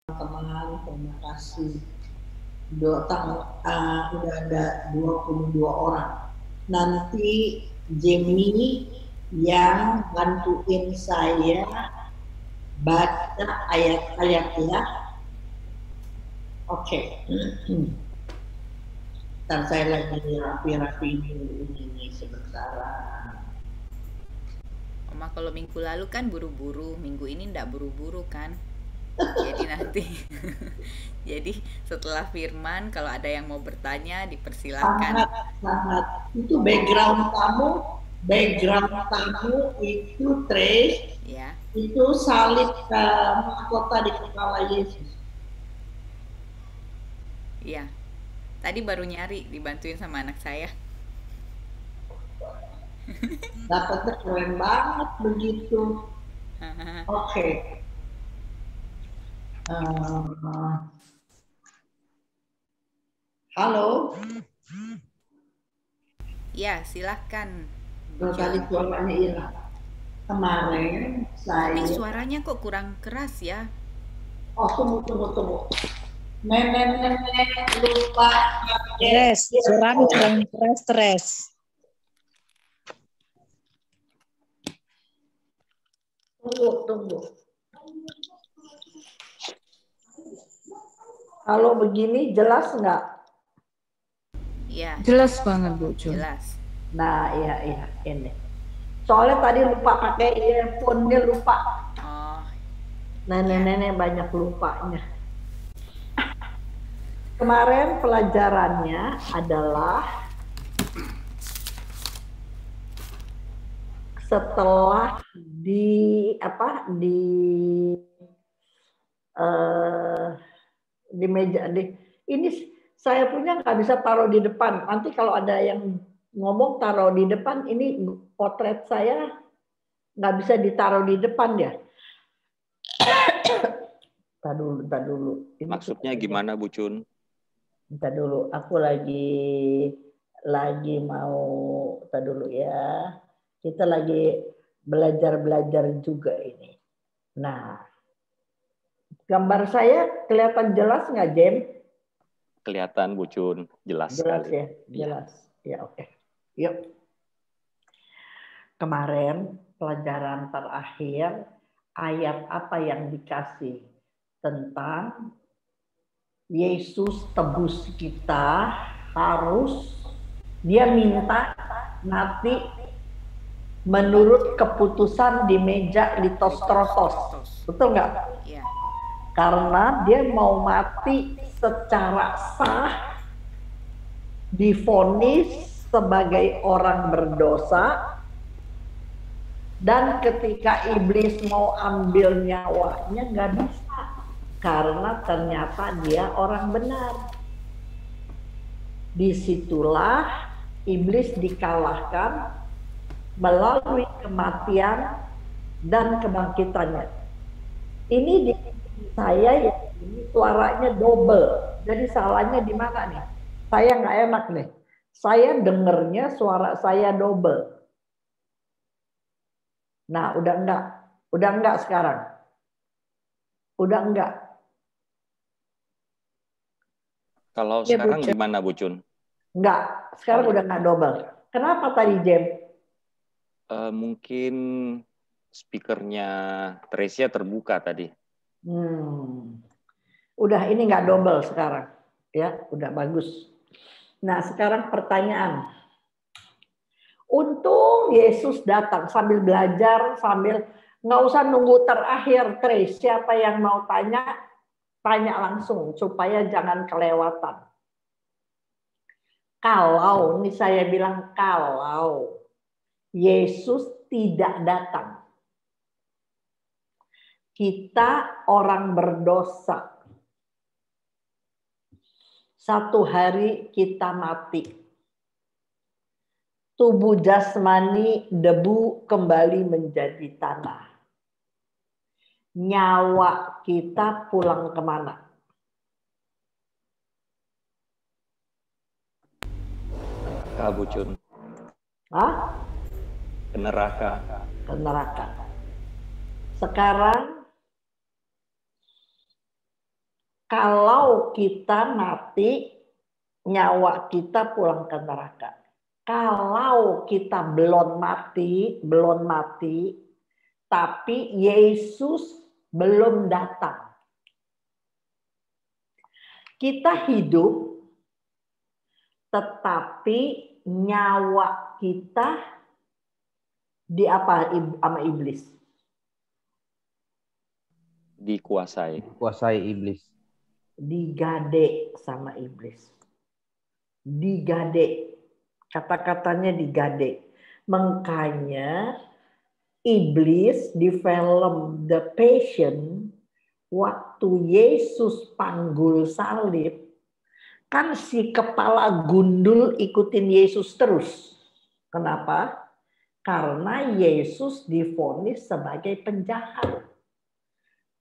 teman-teman, terima kasih. Udah ada 22 orang. Nanti Jamie yang bantuin saya baca ayat-ayat ya. Oke. Ntar saya lagi rapi-rapi ini sebentar. Oma kalau minggu lalu kan buru-buru, minggu ini ndak buru-buru kan. Jadi nanti jadi setelah firman kalau ada yang mau bertanya dipersilahkan. Sangat. Itu background kamu itu Trace, Ya. itu salib mahkota di kepala Yesus. Iya. Tadi baru nyari dibantuin sama anak saya. Dapatnya keren banget begitu. Oke. Halo. Ya, silahkan. Tadi suaranya hilang. Kemarin saya. Tapi suaranya kok kurang keras ya? Oh, tunggu. Nenek lupa. Suaranya kurang keras, stres. Tunggu. Kalau begini jelas nggak? Iya. Jelas banget, Bu Jun. Jelas. Nah, iya ini. Soalnya tadi lupa pakai earphone-nya lupa. Oh. Nenek-nenek banyak lupanya. Kemarin pelajarannya adalah setelah di meja ini saya punya nggak bisa taruh di depan. Nanti kalau ada yang ngomong taruh di depan, ini potret saya nggak bisa ditaruh di depan ya. Tadi dulu. Ini maksudnya gimana, Bu Cun? Bentar dulu, aku lagi mau, tadi dulu ya. Kita lagi belajar juga ini. Nah, gambar saya kelihatan jelas nggak, Jem? Kelihatan, Bu Cun. Jelas sekali. Ya? Jelas. Ya, oke. Yuk. Kemarin pelajaran terakhir, ayat apa yang dikasih tentang Yesus tebus kita, harus dia minta mati menurut keputusan di meja litostrotos. Betul nggak? Iya. Karena dia mau mati secara sah, divonis sebagai orang berdosa, dan ketika iblis mau ambil nyawanya nggak bisa, karena ternyata dia orang benar. Disitulah iblis dikalahkan melalui kematian dan kebangkitannya. Ini di saya ya, ini suaranya double. Jadi salahnya di mana nih? Saya nggak enak nih. Saya dengernya suara saya double. Nah, udah enggak sekarang. Udah enggak. Kalau ya, sekarang gimana, Bu Cun? Enggak, sekarang udah enggak double. Kenapa tadi, Jem? Mungkin speakernya Tresia terbuka tadi. Udah ini enggak double sekarang. Ya, udah bagus. Nah, sekarang pertanyaan. Untung Yesus datang sambil belajar, sambil nggak usah nunggu terakhir, Trace. Siapa yang mau tanya, tanya langsung supaya jangan kelewatan. Kalau, ini saya bilang kalau Yesus tidak datang, kita orang berdosa. Satu hari kita mati. Tubuh jasmani debu kembali menjadi tanah. Nyawa kita pulang kemana? Bu Cun. Hah? Ke neraka. Ke neraka. Sekarang Kalau kita mati, nyawa kita pulang ke neraka. Kalau kita belum mati, tapi Yesus belum datang. Kita hidup, tetapi nyawa kita sama iblis. Dikuasai iblis. Digade sama iblis. Digade. Kata-katanya digade. Makanya iblis di film The Passion, waktu Yesus panggul salib, kan si kepala gundul ikutin Yesus terus. Kenapa? Karena Yesus divonis sebagai penjahat.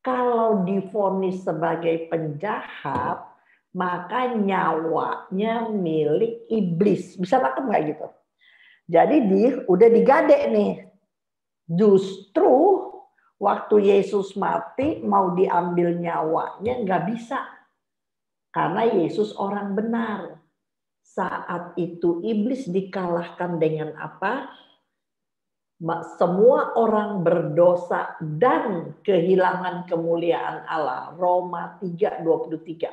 Kalau divonis sebagai penjahat, maka nyawanya milik iblis. Bisa makan nggak gitu? Jadi udah digade nih. Justru waktu Yesus mati mau diambil nyawanya nggak bisa. Karena Yesus orang benar. Saat itu iblis dikalahkan dengan apa? Semua orang berdosa dan kehilangan kemuliaan Allah. Roma 3:23.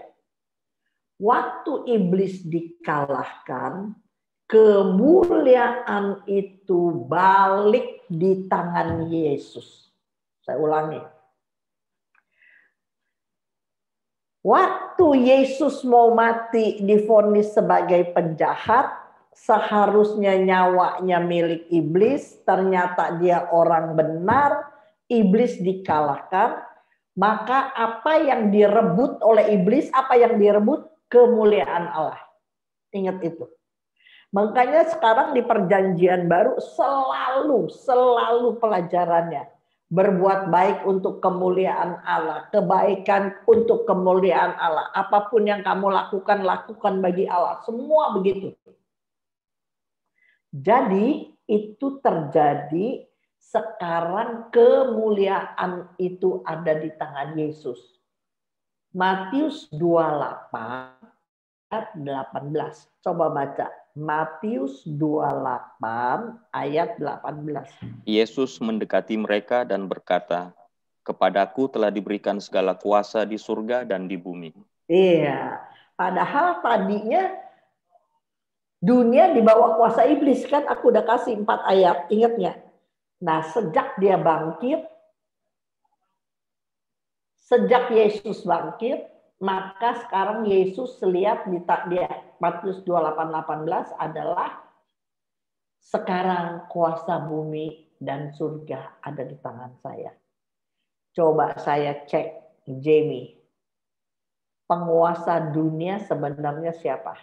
Waktu iblis dikalahkan, kemuliaan itu balik di tangan Yesus. Saya ulangi. Waktu Yesus mau mati divonis sebagai penjahat, seharusnya nyawanya milik iblis, ternyata dia orang benar, iblis dikalahkan, maka apa yang direbut oleh iblis, apa yang direbut? Kemuliaan Allah. Ingat itu. Makanya sekarang di perjanjian baru selalu pelajarannya. Berbuat baik untuk kemuliaan Allah. Kebaikan untuk kemuliaan Allah. Apapun yang kamu lakukan, lakukan bagi Allah. Semua begitu. Jadi itu terjadi sekarang kemuliaan itu ada di tangan Yesus. Matius 28 ayat 18. Coba baca. Matius 28 ayat 18. Yesus mendekati mereka dan berkata, "Kepadaku telah diberikan segala kuasa di surga dan di bumi." Iya, padahal tadinya dunia di bawah kuasa iblis kan, aku udah kasih 4 ayat, ingat nggak? Nah, sejak Yesus bangkit, maka sekarang Yesus lihat di Matius 28:18 adalah sekarang kuasa bumi dan surga ada di tangan saya. Coba saya cek, Jamie. Penguasa dunia sebenarnya siapa?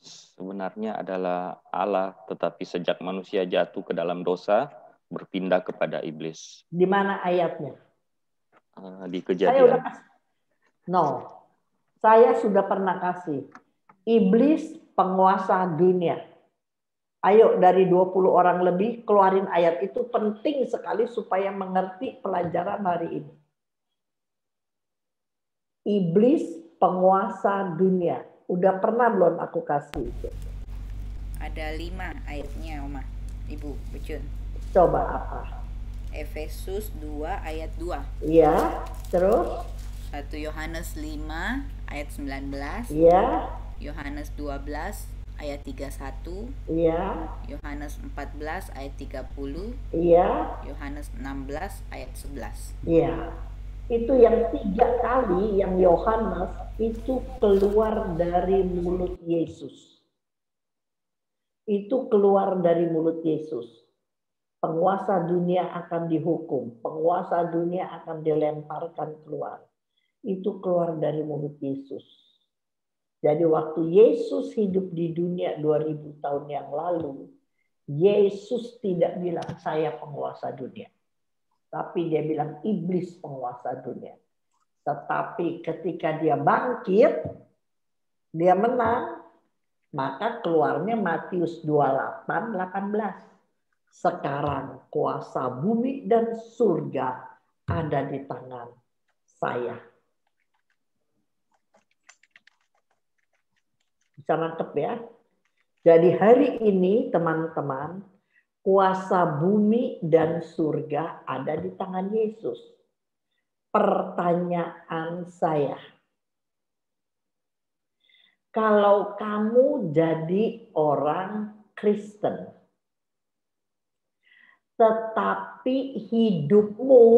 Sebenarnya adalah Allah, tetapi sejak manusia jatuh ke dalam dosa, berpindah kepada iblis. Di mana ayatnya? Di Kejadian. Saya sudah pernah kasih. Iblis penguasa dunia. Ayo dari 20 orang lebih keluarin ayat itu, penting sekali supaya mengerti pelajaran hari ini. Iblis penguasa dunia. Udah pernah belum aku kasih itu? Ada 5 ayatnya, Oma. Ibu, Bucun. Coba apa? Efesus 2 ayat 2. Iya, terus? 1 Yohanes 5 ayat 19. Iya. Yohanes 12 ayat 31. Iya. Yohanes 14 ayat 30. Iya. Yohanes 16 ayat 11. Iya. Itu yang 3 kali yang Yohanes itu keluar dari mulut Yesus. Itu keluar dari mulut Yesus. Penguasa dunia akan dihukum. Penguasa dunia akan dilemparkan keluar. Itu keluar dari mulut Yesus. Jadi waktu Yesus hidup di dunia 2000 tahun yang lalu, Yesus tidak bilang saya penguasa dunia. Tapi dia bilang iblis penguasa dunia. Tetapi ketika dia bangkit, dia menang, maka keluarnya Matius 28:18. Sekarang kuasa bumi dan surga ada di tangan saya. Bisa nangkep ya. Jadi hari ini teman-teman, kuasa bumi dan surga ada di tangan Yesus. Pertanyaan saya, kalau kamu jadi orang Kristen, tetapi hidupmu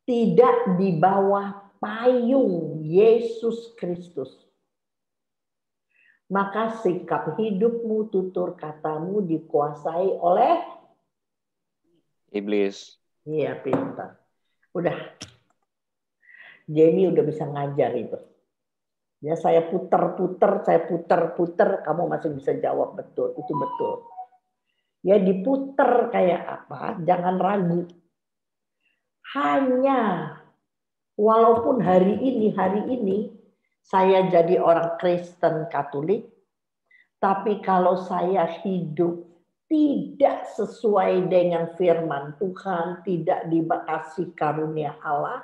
tidak di bawah payung Yesus Kristus, maka sikap hidupmu, tutur katamu dikuasai oleh iblis. Iya, pintar. Udah. Jamie udah bisa ngajar itu. Ya, saya puter-puter, kamu masih bisa jawab betul. Itu betul. Ya, diputer kayak apa? Jangan ragu. Hanya walaupun hari ini saya jadi orang Kristen Katolik, tapi kalau saya hidup tidak sesuai dengan firman Tuhan, tidak dikasih karunia Allah,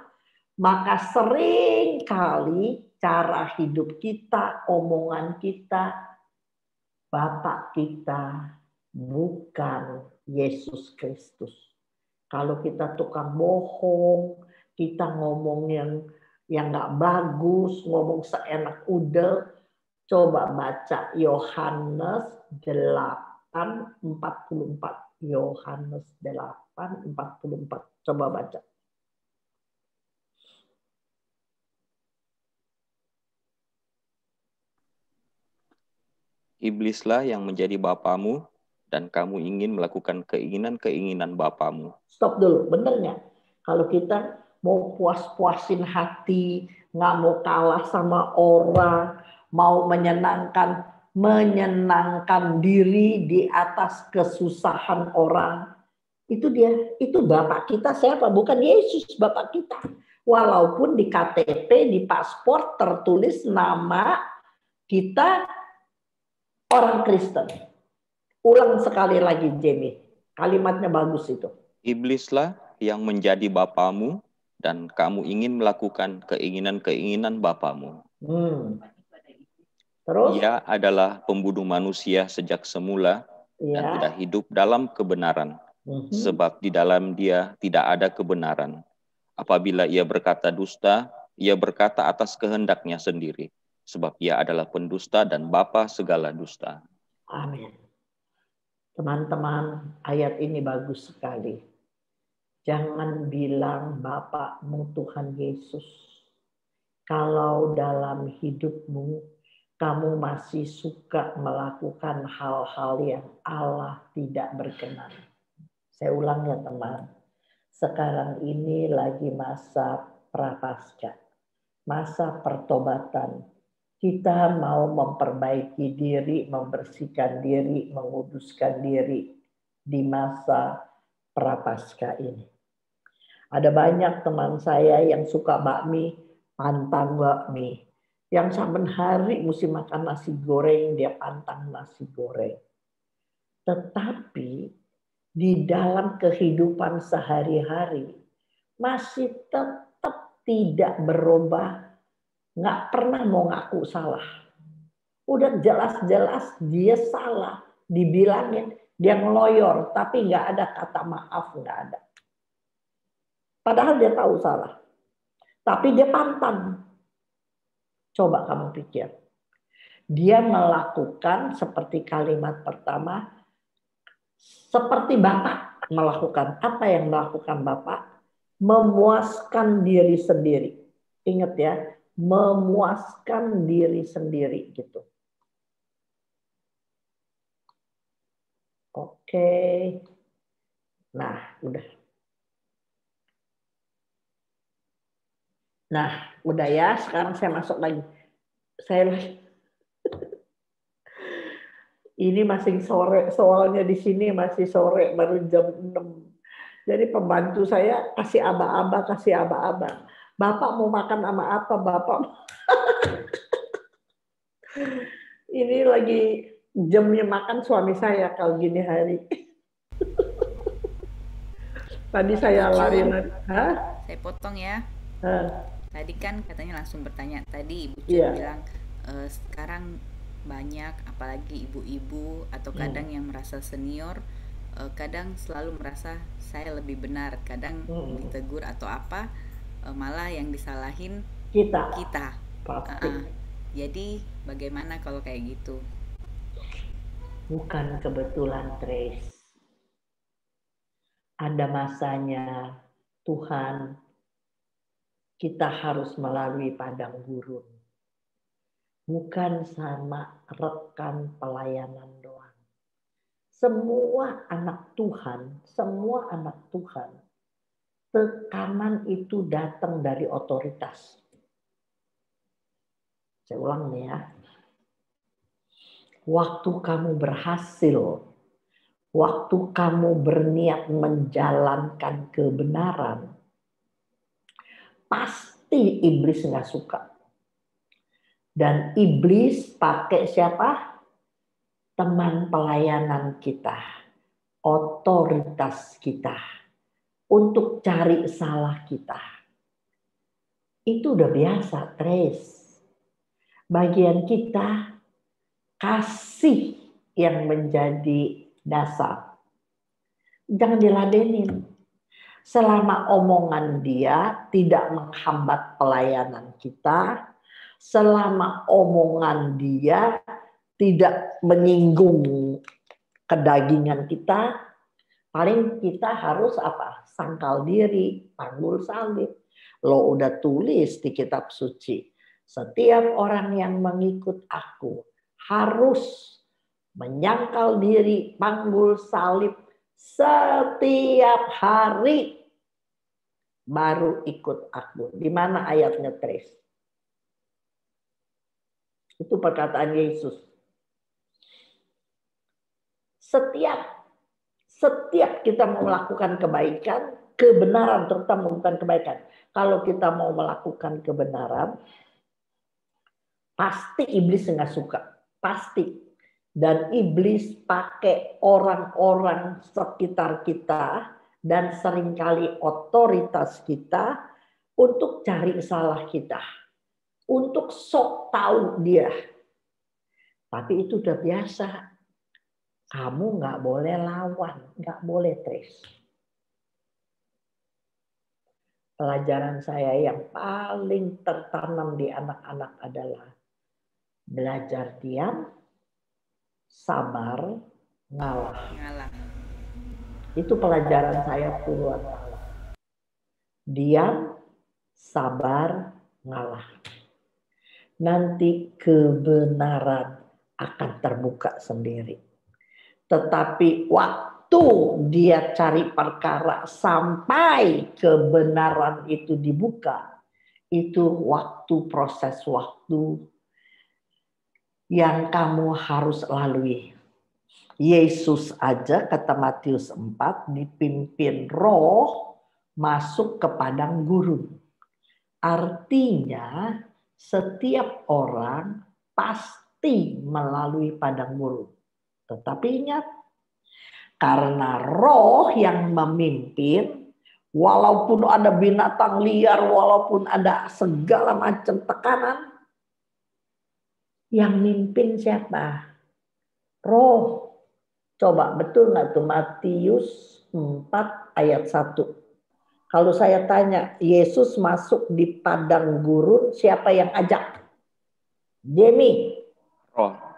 maka sering kali cara hidup kita, omongan kita, Bapak kita bukan Yesus Kristus. Kalau kita tukang bohong, kita ngomong yang nggak bagus, ngomong seenak udel, coba baca Yohanes 8:44. Yohanes 8:44. Coba baca. Iblislah yang menjadi bapamu, dan kamu ingin melakukan keinginan-keinginan bapamu. Stop dulu, bener nggak? Kalau kita mau puas-puasin hati, nggak mau kalah sama orang, mau menyenangkan diri di atas kesusahan orang, itu Bapak kita siapa? Bukan Yesus, Bapak kita. Walaupun di KTP, di paspor tertulis nama kita orang Kristen. Ulang sekali lagi, Jamie. Kalimatnya bagus itu. Iblislah yang menjadi bapamu, dan kamu ingin melakukan keinginan-keinginan bapamu. Terus? Ia adalah pembunuh manusia sejak semula dan tidak hidup dalam kebenaran, sebab di dalam dia tidak ada kebenaran. Apabila ia berkata dusta, ia berkata atas kehendaknya sendiri, sebab ia adalah pendusta dan bapa segala dusta. Amin. Teman-teman, ayat ini bagus sekali. Jangan bilang Bapakmu Tuhan Yesus, kalau dalam hidupmu kamu masih suka melakukan hal-hal yang Allah tidak berkenan. Saya ulang ya teman, sekarang ini lagi masa prapaskah, masa pertobatan. Kita mau memperbaiki diri, membersihkan diri, menguduskan diri di masa prapaskah ini. Ada banyak teman saya yang suka bakmi, pantang bakmi. Yang saben hari mesti makan nasi goreng, dia pantang nasi goreng. Tetapi di dalam kehidupan sehari-hari masih tetap tidak berubah, nggak pernah mau ngaku salah. Udah jelas-jelas dia salah, dibilangin, dia ngeloyor, tapi nggak ada kata maaf, nggak ada. Padahal dia tahu salah, tapi dia pantang. Coba kamu pikir, dia melakukan seperti kalimat pertama, seperti Bapak melakukan. Apa yang melakukan Bapak? Memuaskan diri sendiri. Ingat ya, memuaskan diri sendiri gitu. Oke. Nah, udah. Nah, udah ya. Sekarang saya masuk lagi. Ini masih sore, soalnya di sini masih sore, baru jam 6. Jadi pembantu saya kasih aba-aba. Bapak mau makan sama apa, Bapak? Ini lagi jamnya makan suami saya kalau gini hari. Tadi saya lari-lari. Saya potong ya. Tadi kan katanya langsung bertanya. Tadi Ibu bilang sekarang banyak, apalagi ibu-ibu atau kadang yang merasa senior, kadang selalu merasa saya lebih benar, kadang ditegur atau apa, malah yang disalahin kita. Jadi bagaimana kalau kayak gitu? Bukan kebetulan, Trace. Ada masanya Tuhan, kita harus melalui padang gurun. Bukan sama rekan pelayanan doang. Semua anak Tuhan, tekanan itu datang dari otoritas. Saya ulang nih ya. Waktu kamu berhasil, waktu kamu berniat menjalankan kebenaran, pasti iblis nggak suka. Dan iblis pakai siapa? Teman pelayanan kita, otoritas kita, untuk cari salah kita. Itu udah biasa, Trace. Bagian kita kasih yang menjadi dasar. Jangan diladenin. Selama omongan dia tidak menghambat pelayanan kita, selama omongan dia tidak menyinggung kedagingan kita, paling kita harus apa? Sangkal diri, panggul salib. Lo udah tulis di kitab suci, setiap orang yang mengikut aku harus menyangkal diri, panggul salib setiap hari baru ikut aku. Di mana ayatnya, Trace? Itu perkataan Yesus. Setiap kita mau melakukan kebaikan, kebenaran terutama bukan kebaikan. Kalau kita mau melakukan kebenaran, pasti iblis nggak suka, pasti. Dan iblis pakai orang-orang sekitar kita dan seringkali otoritas kita untuk cari salah kita, untuk sok tahu dia. Tapi itu udah biasa. Kamu nggak boleh lawan, nggak boleh, Trace. Pelajaran saya yang paling tertanam di anak-anak adalah belajar diam, sabar, ngalah. Itu pelajaran saya puluhan tahun. Diam, sabar, ngalah. Nanti kebenaran akan terbuka sendiri. Tetapi waktu dia cari perkara sampai kebenaran itu dibuka, itu waktu, proses waktu yang kamu harus lalui. Yesus aja kata Matius 4 dipimpin Roh masuk ke padang gurun. Artinya setiap orang pasti melalui padang gurun. Tetapi ingat, karena Roh yang memimpin, walaupun ada binatang liar, walaupun ada segala macam tekanan, yang mimpin siapa? Roh. Coba betul nggak tuh Matius 4 ayat 1? Kalau saya tanya, Yesus masuk di padang gurun, siapa yang ajak? Jamie. Roh.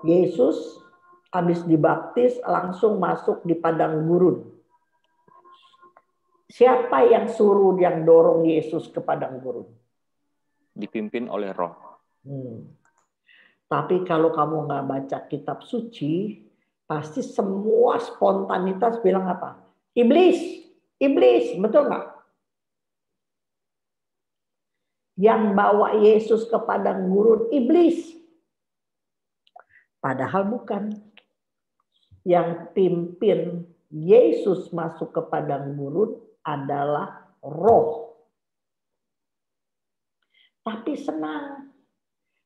Yesus habis dibaptis langsung masuk di padang gurun. Siapa yang suruh, yang dorong Yesus ke padang gurun? Dipimpin oleh Roh. Tapi kalau kamu nggak baca kitab suci, pasti semua spontanitas bilang apa? Iblis, iblis, betul nggak? Yang bawa Yesus ke padang gurun, iblis. Padahal bukan. Yang pimpin Yesus masuk ke padang gurun adalah Roh. Tapi senang.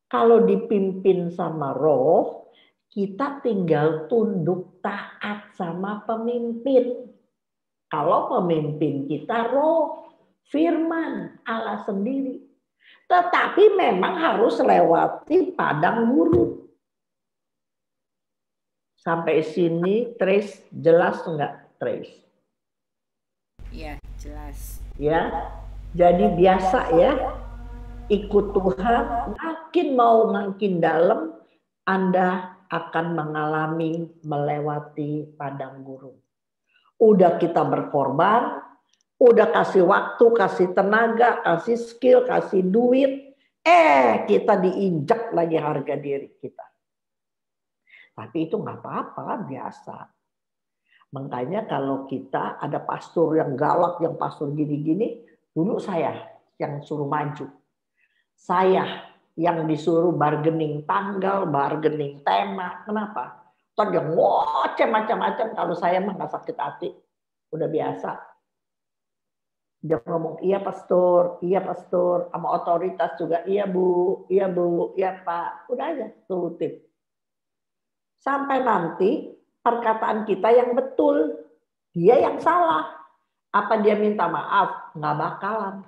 Kalau dipimpin sama Roh, kita tinggal tunduk taat sama pemimpin. Kalau pemimpin kita Roh, firman Allah sendiri. Tetapi memang harus lewati padang gurun. Sampai sini Trace jelas enggak, Trace? Iya, jelas. Ya. Jadi biasa ya, ikut Tuhan, makin dalam, Anda akan mengalami melewati padang gurun. Udah kita berkorban, udah kasih waktu, kasih tenaga, kasih skill, kasih duit, kita diinjak lagi harga diri kita. Tapi itu nggak apa-apa, biasa. Makanya kalau kita ada pastor yang galak, yang pastor gini-gini, dulu saya yang suruh maju. Saya yang disuruh bargaining tanggal, bargaining tema. Kenapa? Toh dia ngoceh macam-macam. Kalau saya mah nggak sakit hati. Udah biasa. Dia ngomong, iya pastor. Sama otoritas juga, iya bu, iya pak. Udah aja, turutin. Sampai nanti perkataan kita yang betul. Dia yang salah. Apa dia minta maaf? Nggak bakalan.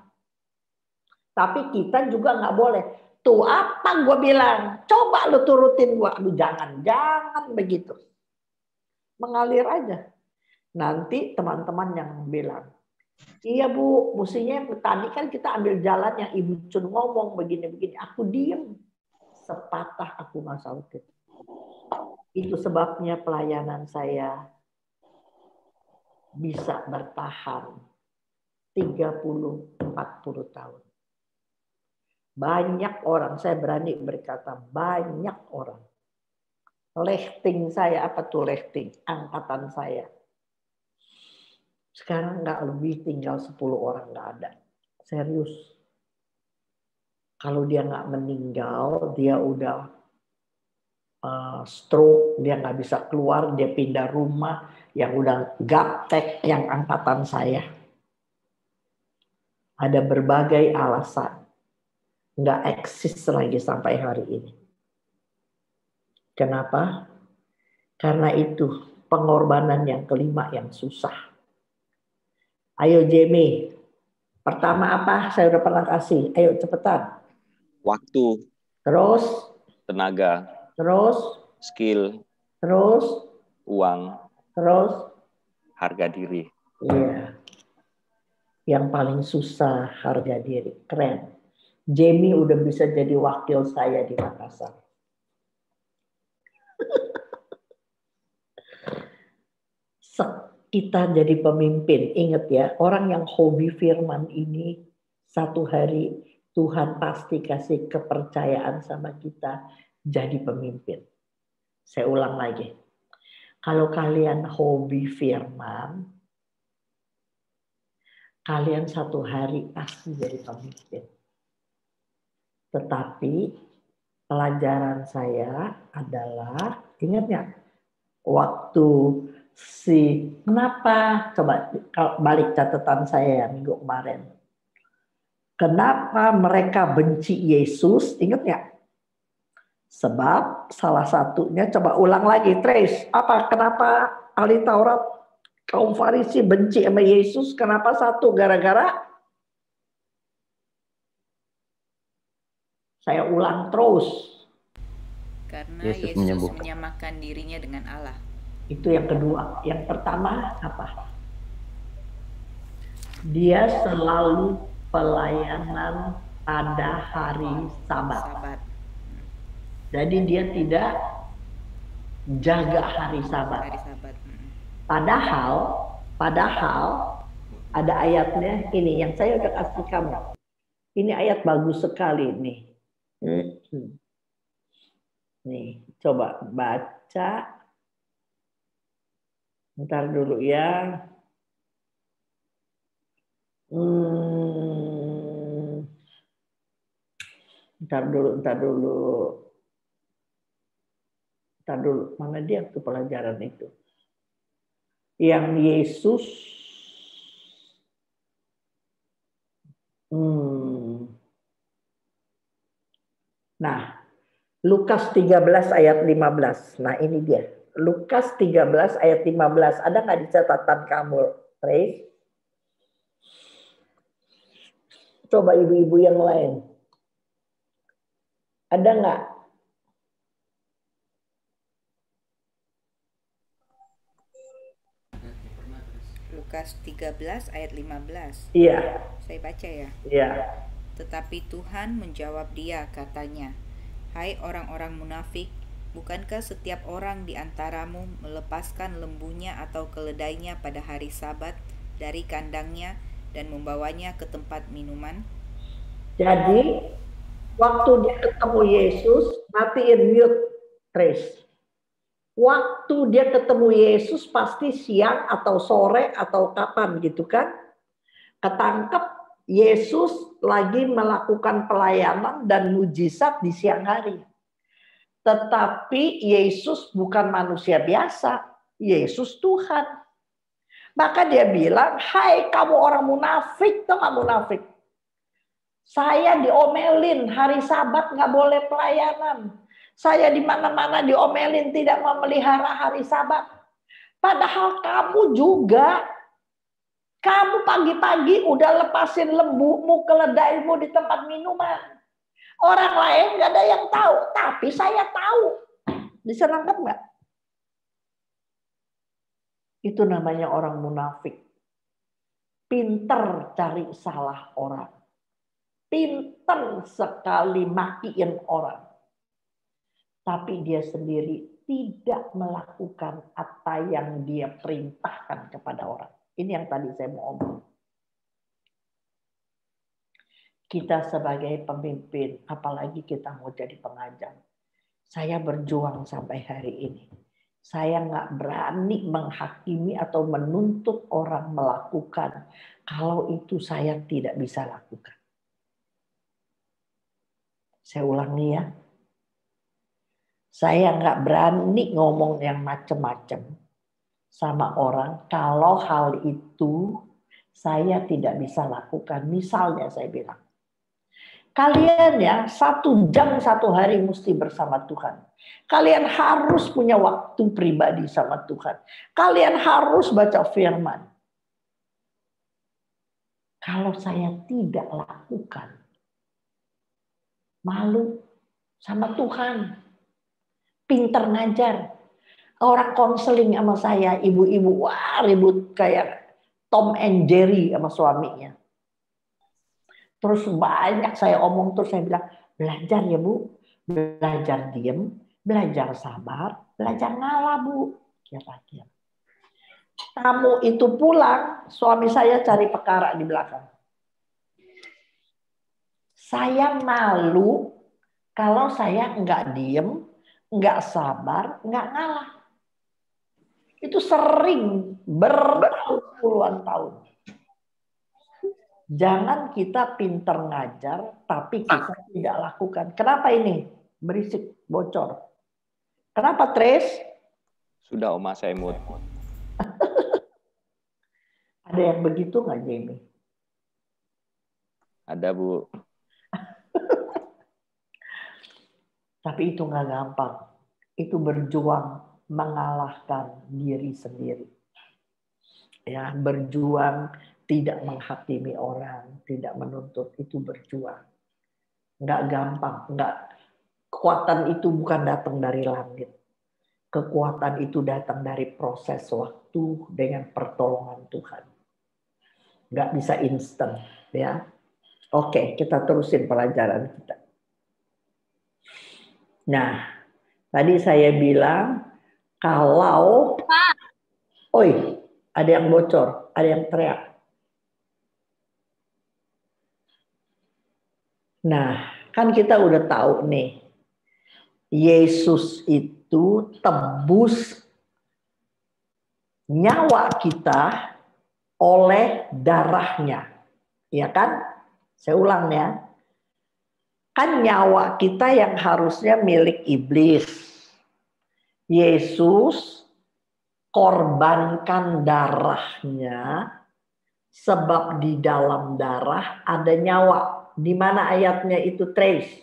Tapi kita juga nggak boleh. Tuh apa gue bilang? Coba lu turutin gue. Aduh jangan begitu. Mengalir aja. Nanti teman-teman yang bilang, iya bu, mestinya tadi kan kita ambil jalan yang Ibu Cun ngomong begini-begini. Aku diem. Sepatah aku nggak sautin. Itu sebabnya pelayanan saya bisa bertahan 30-40 tahun. Banyak orang, saya berani berkata banyak orang. Lehting saya, apa tuh lehting? Angkatan saya. Sekarang nggak lebih, tinggal 10 orang nggak ada. Serius. Kalau dia nggak meninggal, dia udah stroke, dia nggak bisa keluar, dia pindah rumah, yang udah gaptek, yang angkatan saya. Ada berbagai alasan. Nggak eksis lagi sampai hari ini. Kenapa? Karena itu pengorbanan yang kelima yang susah. Ayo Jamie, pertama apa? Saya udah pernah kasih. Ayo cepetan. Waktu. Terus? Tenaga. Terus? Skill. Terus? Uang. Terus? Harga diri. Iya. Yang paling susah harga diri. Keren. Jamie udah bisa jadi wakil saya di Makassar. Kita jadi pemimpin. Ingat ya, orang yang hobi firman ini, satu hari Tuhan pasti kasih kepercayaan sama kita jadi pemimpin. Saya ulang lagi. Kalau kalian hobi firman, kalian satu hari pasti jadi pemimpin. Tetapi pelajaran saya adalah, ingat nggak? Waktu kenapa? Coba balik catatan saya minggu kemarin. Kenapa mereka benci Yesus? Ingat nggak? Sebab salah satunya, coba ulang lagi, Trace. Kenapa ahli Taurat, kaum Farisi benci sama Yesus? Kenapa? Satu, gara-gara saya ulang terus. Karena Yesus menyamakan dirinya dengan Allah. Itu yang kedua. Yang pertama apa? Dia selalu pelayanan pada hari Sabat. Jadi dia tidak jaga hari Sabat. Padahal ada ayatnya ini yang saya udah kasih kamu. Ini ayat bagus sekali nih. Nih, coba baca. Ntar dulu ya. Ntar dulu. Mana dia tuh pelajaran itu? Yang Yesus Nah, Lukas 13 ayat 15. Nah, ini dia. Lukas 13 ayat 15. Ada nggak di catatan kamu, Ray? Coba ibu-ibu yang lain. Ada nggak? Lukas 13 ayat 15. Iya. Saya baca ya. Iya. Tetapi Tuhan menjawab dia, katanya, "Hai orang-orang munafik, bukankah setiap orang di antaramu melepaskan lembunya atau keledainya pada hari Sabat dari kandangnya dan membawanya ke tempat minuman?" Jadi waktu dia ketemu Yesus, matiin mute, Trace. Waktu dia ketemu Yesus pasti siang atau sore atau kapan gitu kan. Ketangkep Yesus lagi melakukan pelayanan dan mujizat di siang hari. Tetapi Yesus bukan manusia biasa. Yesus Tuhan. Maka dia bilang, hai kamu orang munafik, tuh nggak munafik. Saya diomelin hari Sabat nggak boleh pelayanan. Saya di mana-mana diomelin tidak memelihara hari Sabat. Padahal kamu juga, kamu pagi-pagi udah lepasin lembumu, keledaimu di tempat minuman. Orang lain nggak ada yang tahu, tapi saya tahu. Bisa nangkep nggak? Itu namanya orang munafik. Pinter cari salah orang. Pinter sekali makiin orang. Tapi dia sendiri tidak melakukan apa yang dia perintahkan kepada orang. Ini yang tadi saya mau omong. Kita sebagai pemimpin, apalagi kita mau jadi pengajar. Saya berjuang sampai hari ini. Saya nggak berani menghakimi atau menuntut orang melakukan kalau itu saya tidak bisa lakukan. Saya ulangi ya. Saya nggak berani ngomong yang macam-macam sama orang kalau hal itu saya tidak bisa lakukan. Misalnya saya bilang, kalian ya 1 jam 1 hari mesti bersama Tuhan. Kalian harus punya waktu pribadi sama Tuhan. Kalian harus baca firman. Kalau saya tidak lakukan, malu sama Tuhan. Pinter ngajar. Orang konseling sama saya, ibu-ibu, wah ribut kayak Tom and Jerry sama suaminya. Terus banyak saya omong, terus saya bilang, belajar ya Bu, belajar diem, belajar sabar, belajar ngalah Bu. Kira-kira. Tamu itu pulang, suami saya cari perkara di belakang. Saya malu kalau saya nggak diem, nggak sabar, nggak ngalah. Itu sering berpuluhan tahun. Jangan kita pinter ngajar, tapi kita tidak lakukan. Kenapa ini? Berisik, bocor. Kenapa, Trace? Sudah, Oma, saya mute. Ada yang begitu nggak, Jamie? Ada, Bu. Tapi itu nggak gampang. Itu berjuang mengalahkan diri sendiri. Ya, berjuang tidak menghakimi orang, tidak menuntut, itu berjuang. Nggak gampang, nggak. Kekuatan itu bukan datang dari langit. Kekuatan itu datang dari proses waktu dengan pertolongan Tuhan. Nggak bisa instan, ya. Oke, kita terusin pelajaran kita. Nah, tadi saya bilang kalau, oi, ada yang bocor, ada yang teriak. Nah, kan kita udah tahu nih, Yesus itu tebus nyawa kita oleh darahnya, ya kan? Saya ulang ya. Kan nyawa kita yang harusnya milik iblis. Yesus korbankan darahnya sebab di dalam darah ada nyawa. Di mana ayatnya itu, Trace?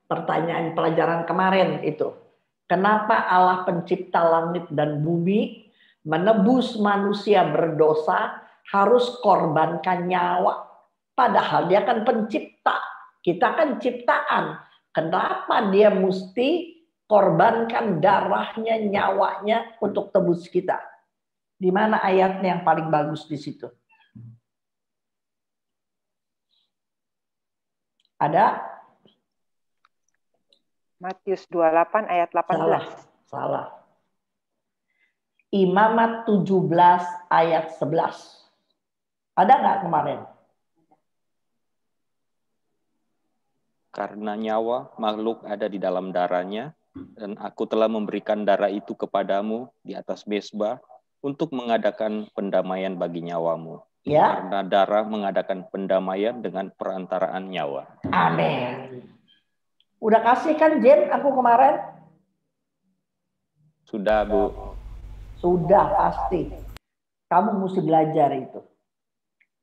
Pertanyaan pelajaran kemarin itu. Kenapa Allah pencipta langit dan bumi menebus manusia berdosa harus korbankan nyawa? Padahal dia kan pencipta. Kita kan ciptaan. Kenapa dia mesti korbankan darahnya, nyawanya untuk tebus kita? Di mana ayatnya yang paling bagus di situ? Ada? Matius 28 ayat 18. Salah. Imamat 17 ayat 11. Ada nggak kemarin? Karena nyawa makhluk ada di dalam darahnya, dan aku telah memberikan darah itu kepadamu di atas mezbah untuk mengadakan pendamaian bagi nyawamu. Ya. Karena darah mengadakan pendamaian dengan perantaraan nyawa. Amin. Udah kasih kan Jen aku kemarin? Sudah, Bu. Sudah pasti. Kamu mesti belajar itu.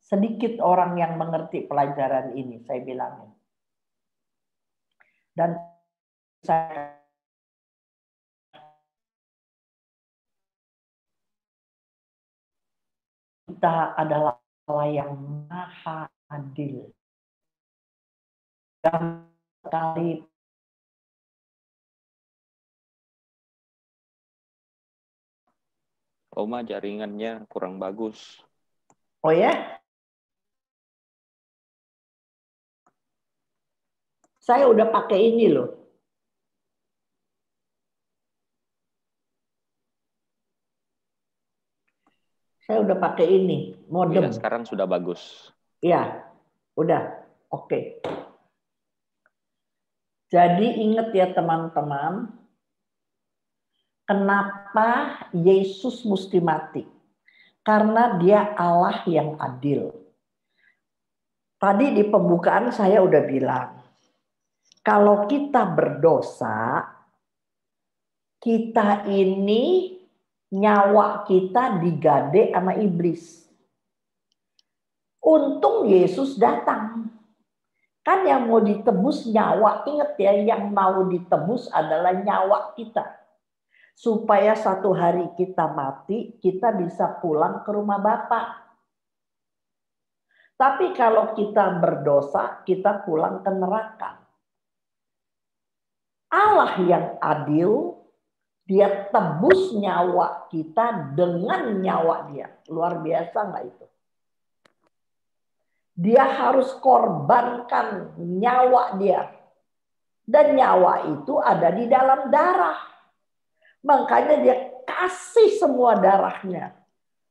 Sedikit orang yang mengerti pelajaran ini, saya bilangin. Dan saya kita adalah Allah yang maha adil. Dan sekali Oma, jaringannya kurang bagus. Oh ya? Saya udah pakai ini loh. Saya udah pakai ini, modem. Ya, sekarang sudah bagus. Iya, udah. Oke. Jadi ingat ya teman-teman, kenapa Yesus mesti mati? Karena dia Allah yang adil. Tadi di pembukaan saya udah bilang, kalau kita berdosa, kita ini nyawa kita digade sama iblis. Untung Yesus datang. Kan yang mau ditebus nyawa, ingat ya, yang mau ditebus adalah nyawa kita. Supaya satu hari kita mati, kita bisa pulang ke rumah Bapa. Tapi kalau kita berdosa, kita pulang ke neraka. Allah yang adil, dia tebus nyawa kita dengan nyawa dia. Luar biasa nggak itu? Dia harus korbankan nyawa dia. Dan nyawa itu ada di dalam darah. Makanya dia kasih semua darahnya.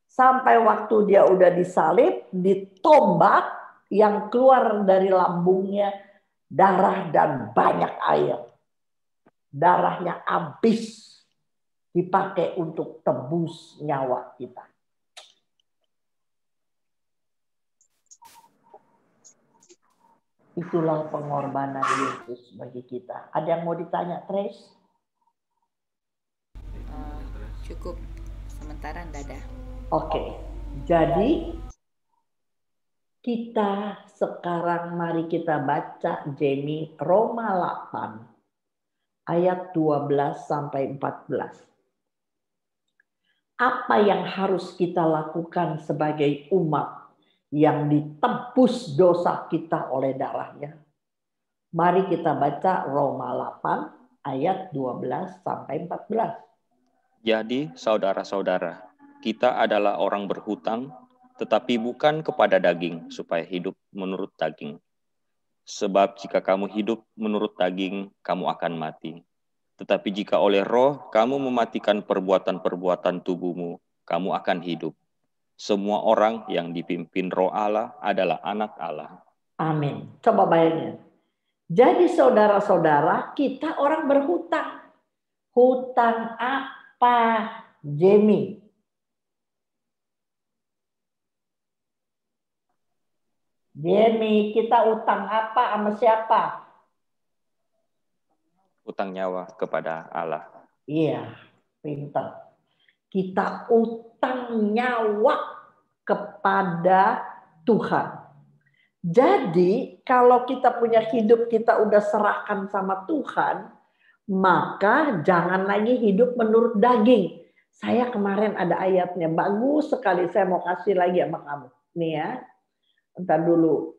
Sampai waktu dia udah disalib, ditombak, yang keluar dari lambungnya darah dan banyak air. Darahnya habis dipakai untuk tebus nyawa kita. Itulah pengorbanan Yesus bagi kita. Ada yang mau ditanya, Trace? Cukup. Sementara Dada. Oke. Jadi kita sekarang mari kita baca Jamie Roma 8 ayat 12 sampai 14. Apa yang harus kita lakukan sebagai umat yang ditebus dosa kita oleh darahnya? Mari kita baca Roma 8 ayat 12 sampai 14. Jadi, saudara-saudara, kita adalah orang berhutang, tetapi bukan kepada daging, supaya hidup menurut daging. Sebab jika kamu hidup menurut daging, kamu akan mati. Tetapi jika oleh roh kamu mematikan perbuatan-perbuatan tubuhmu, kamu akan hidup. Semua orang yang dipimpin roh Allah adalah anak Allah. Amin. Coba bayangin. Jadi saudara-saudara, kita orang berhutang. Hutang apa, Jamie? Jamie, kita utang apa sama siapa? Utang nyawa kepada Allah. Iya, pintar. Kita utang nyawa kepada Tuhan. Jadi kalau kita punya hidup kita udah serahkan sama Tuhan, maka jangan lagi hidup menurut daging. Saya kemarin ada ayatnya, bagus sekali, saya mau kasih lagi sama kamu. Nih ya, entar dulu.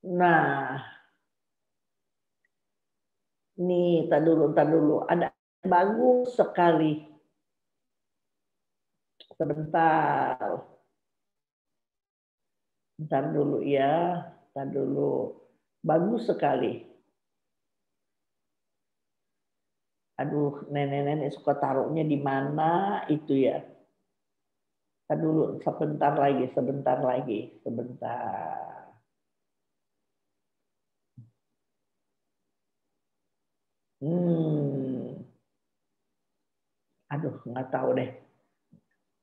Nah, nih, tar dulu. Ada bagus sekali. Sebentar. Bentar dulu ya. Bentar dulu. Bagus sekali. Aduh, nenek-nenek suka taruhnya di mana itu ya. Bentar dulu, sebentar lagi. Aduh, nggak tahu deh.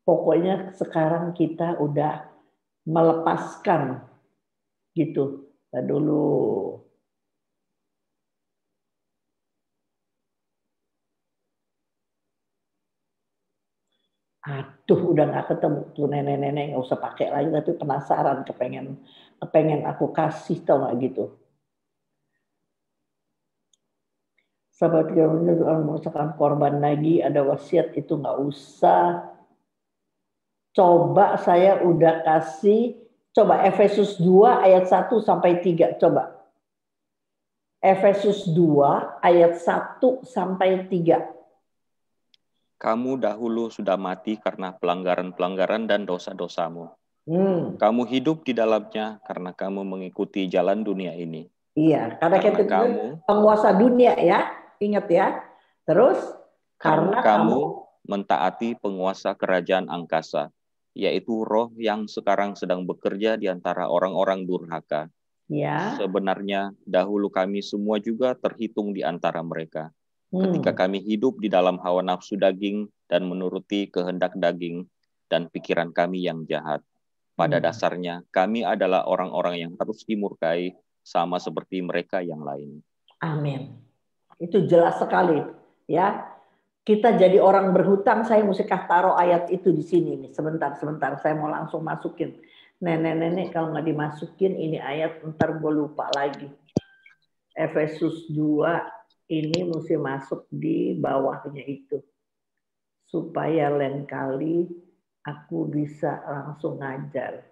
Pokoknya sekarang kita udah melepaskan gitu. Bentar dulu. Aduh, udah nggak ketemu tuh nenek-nenek, nggak usah pakai lagi, tapi penasaran, kepengen aku kasih, tau nggak gitu. Sahabat Garuda mengusahakan korban lagi, ada wasiat itu nggak usah. Coba saya udah kasih, coba Efesus 2 ayat 1 sampai 3, coba. Efesus 2 ayat 1 sampai 3. Kamu dahulu sudah mati karena pelanggaran-pelanggaran dan dosa-dosamu. Kamu hidup di dalamnya karena kamu mengikuti jalan dunia ini. Iya, karena kita kamu penguasa dunia ya, ingat ya. Terus karena kamu mentaati penguasa kerajaan angkasa, yaitu roh yang sekarang sedang bekerja di antara orang-orang durhaka. Ya. Sebenarnya dahulu kami semua juga terhitung di antara mereka. Ketika kami hidup di dalam hawa nafsu daging dan menuruti kehendak daging dan pikiran kami yang jahat. Pada dasarnya kami adalah orang-orang yang harus dimurkai sama seperti mereka yang lain. Amin. Itu jelas sekali ya. Kita jadi orang berhutang, saya mesti taruh ayat itu di sini nih. Sebentar, saya mau langsung masukin. Nenek-nenek kalau nggak dimasukin ini ayat, ntar gue lupa lagi. Efesus 2 ini mesti masuk di bawahnya itu. Supaya lain kali aku bisa langsung ngajar.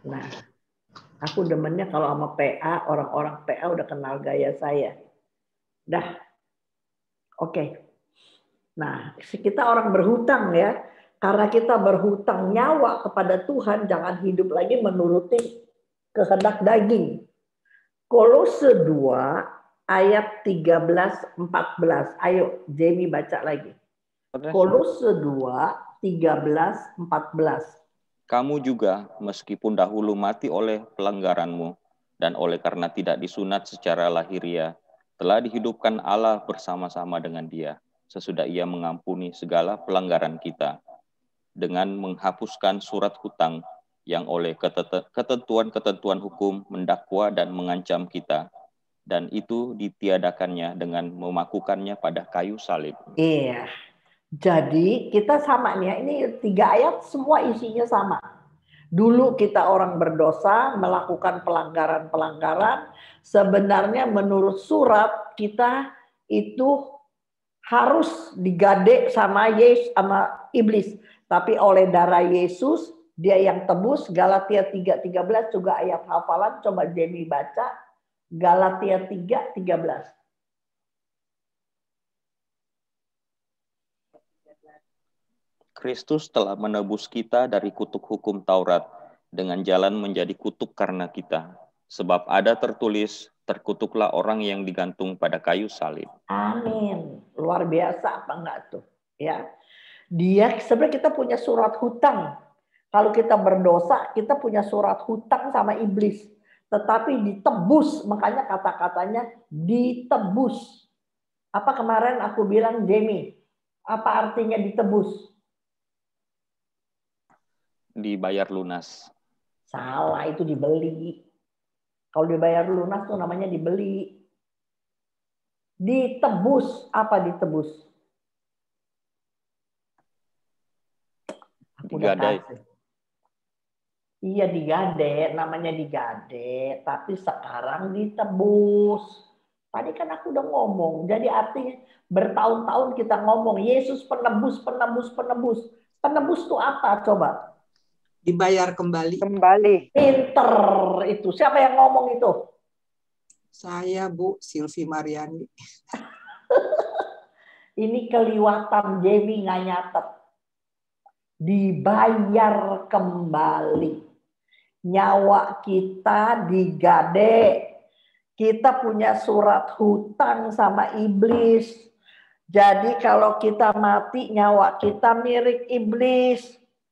Nah, aku demennya kalau sama PA, orang-orang PA udah kenal gaya saya. Dah, oke. Nah, kita orang berhutang ya. Karena kita berhutang nyawa kepada Tuhan, jangan hidup lagi menuruti kehendak daging. Kolose 2 ayat 13-14. Ayo, Jamie baca lagi. Kolose 2, 13-14. Kamu juga, meskipun dahulu mati oleh pelanggaranmu, dan oleh karena tidak disunat secara lahiriah, telah dihidupkan Allah bersama-sama dengan Dia, sesudah Ia mengampuni segala pelanggaran kita, dengan menghapuskan surat hutang yang oleh ketentuan-ketentuan hukum mendakwa dan mengancam kita, dan itu ditiadakannya dengan memakukannya pada kayu salib. Iya. Jadi kita sama nih ya, ini 3 ayat semua isinya sama. Dulu kita orang berdosa, melakukan pelanggaran-pelanggaran, sebenarnya menurut surat kita itu harus digade sama Yesus, sama iblis. Tapi oleh darah Yesus, dia yang tebus. Galatia 3:13 juga ayat hafalan, coba Jamie baca. Galatia 3:13. Kristus telah menebus kita dari kutuk hukum Taurat dengan jalan menjadi kutuk karena kita. Sebab ada tertulis, terkutuklah orang yang digantung pada kayu salib. Amin. Luar biasa apa enggak tuh? Ya. Dia sebenarnya kita punya surat hutang. Kalau kita berdosa, kita punya surat hutang sama iblis. Tetapi ditebus, makanya kata-katanya ditebus. Apa kemarin aku bilang, Jamie? Apa artinya ditebus? Dibayar lunas. Salah, itu dibeli. Kalau dibayar lunas tuh namanya dibeli. Ditebus, apa ditebus? Digadai. Iya digade, namanya digade, tapi sekarang ditebus. Tadi kan aku udah ngomong, jadi artinya bertahun-tahun kita ngomong Yesus penebus, penebus, penebus. Penebus itu apa coba? dibayar kembali. Kembali. Pinter itu. Siapa yang ngomong itu? Saya, Bu Silvi Mariani. Ini keliwatan Jamie nggak nyatet. Dibayar kembali. Nyawa kita digade. Kita punya surat hutang sama iblis. Jadi kalau kita mati, nyawa kita mirip iblis.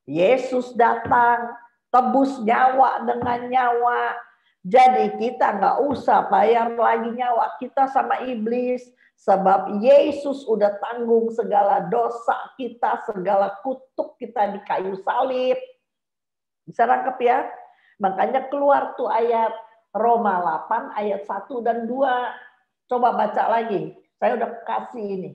Yesus datang, tebus nyawa dengan nyawa. Jadi kita nggak usah bayar lagi nyawa kita sama iblis. Sebab Yesus udah tanggung segala dosa kita, segala kutuk kita di kayu salib. Bisa rangkep ya? Makanya keluar tuh ayat Roma 8 ayat 1 dan 2. Coba baca lagi. Saya udah kasih ini.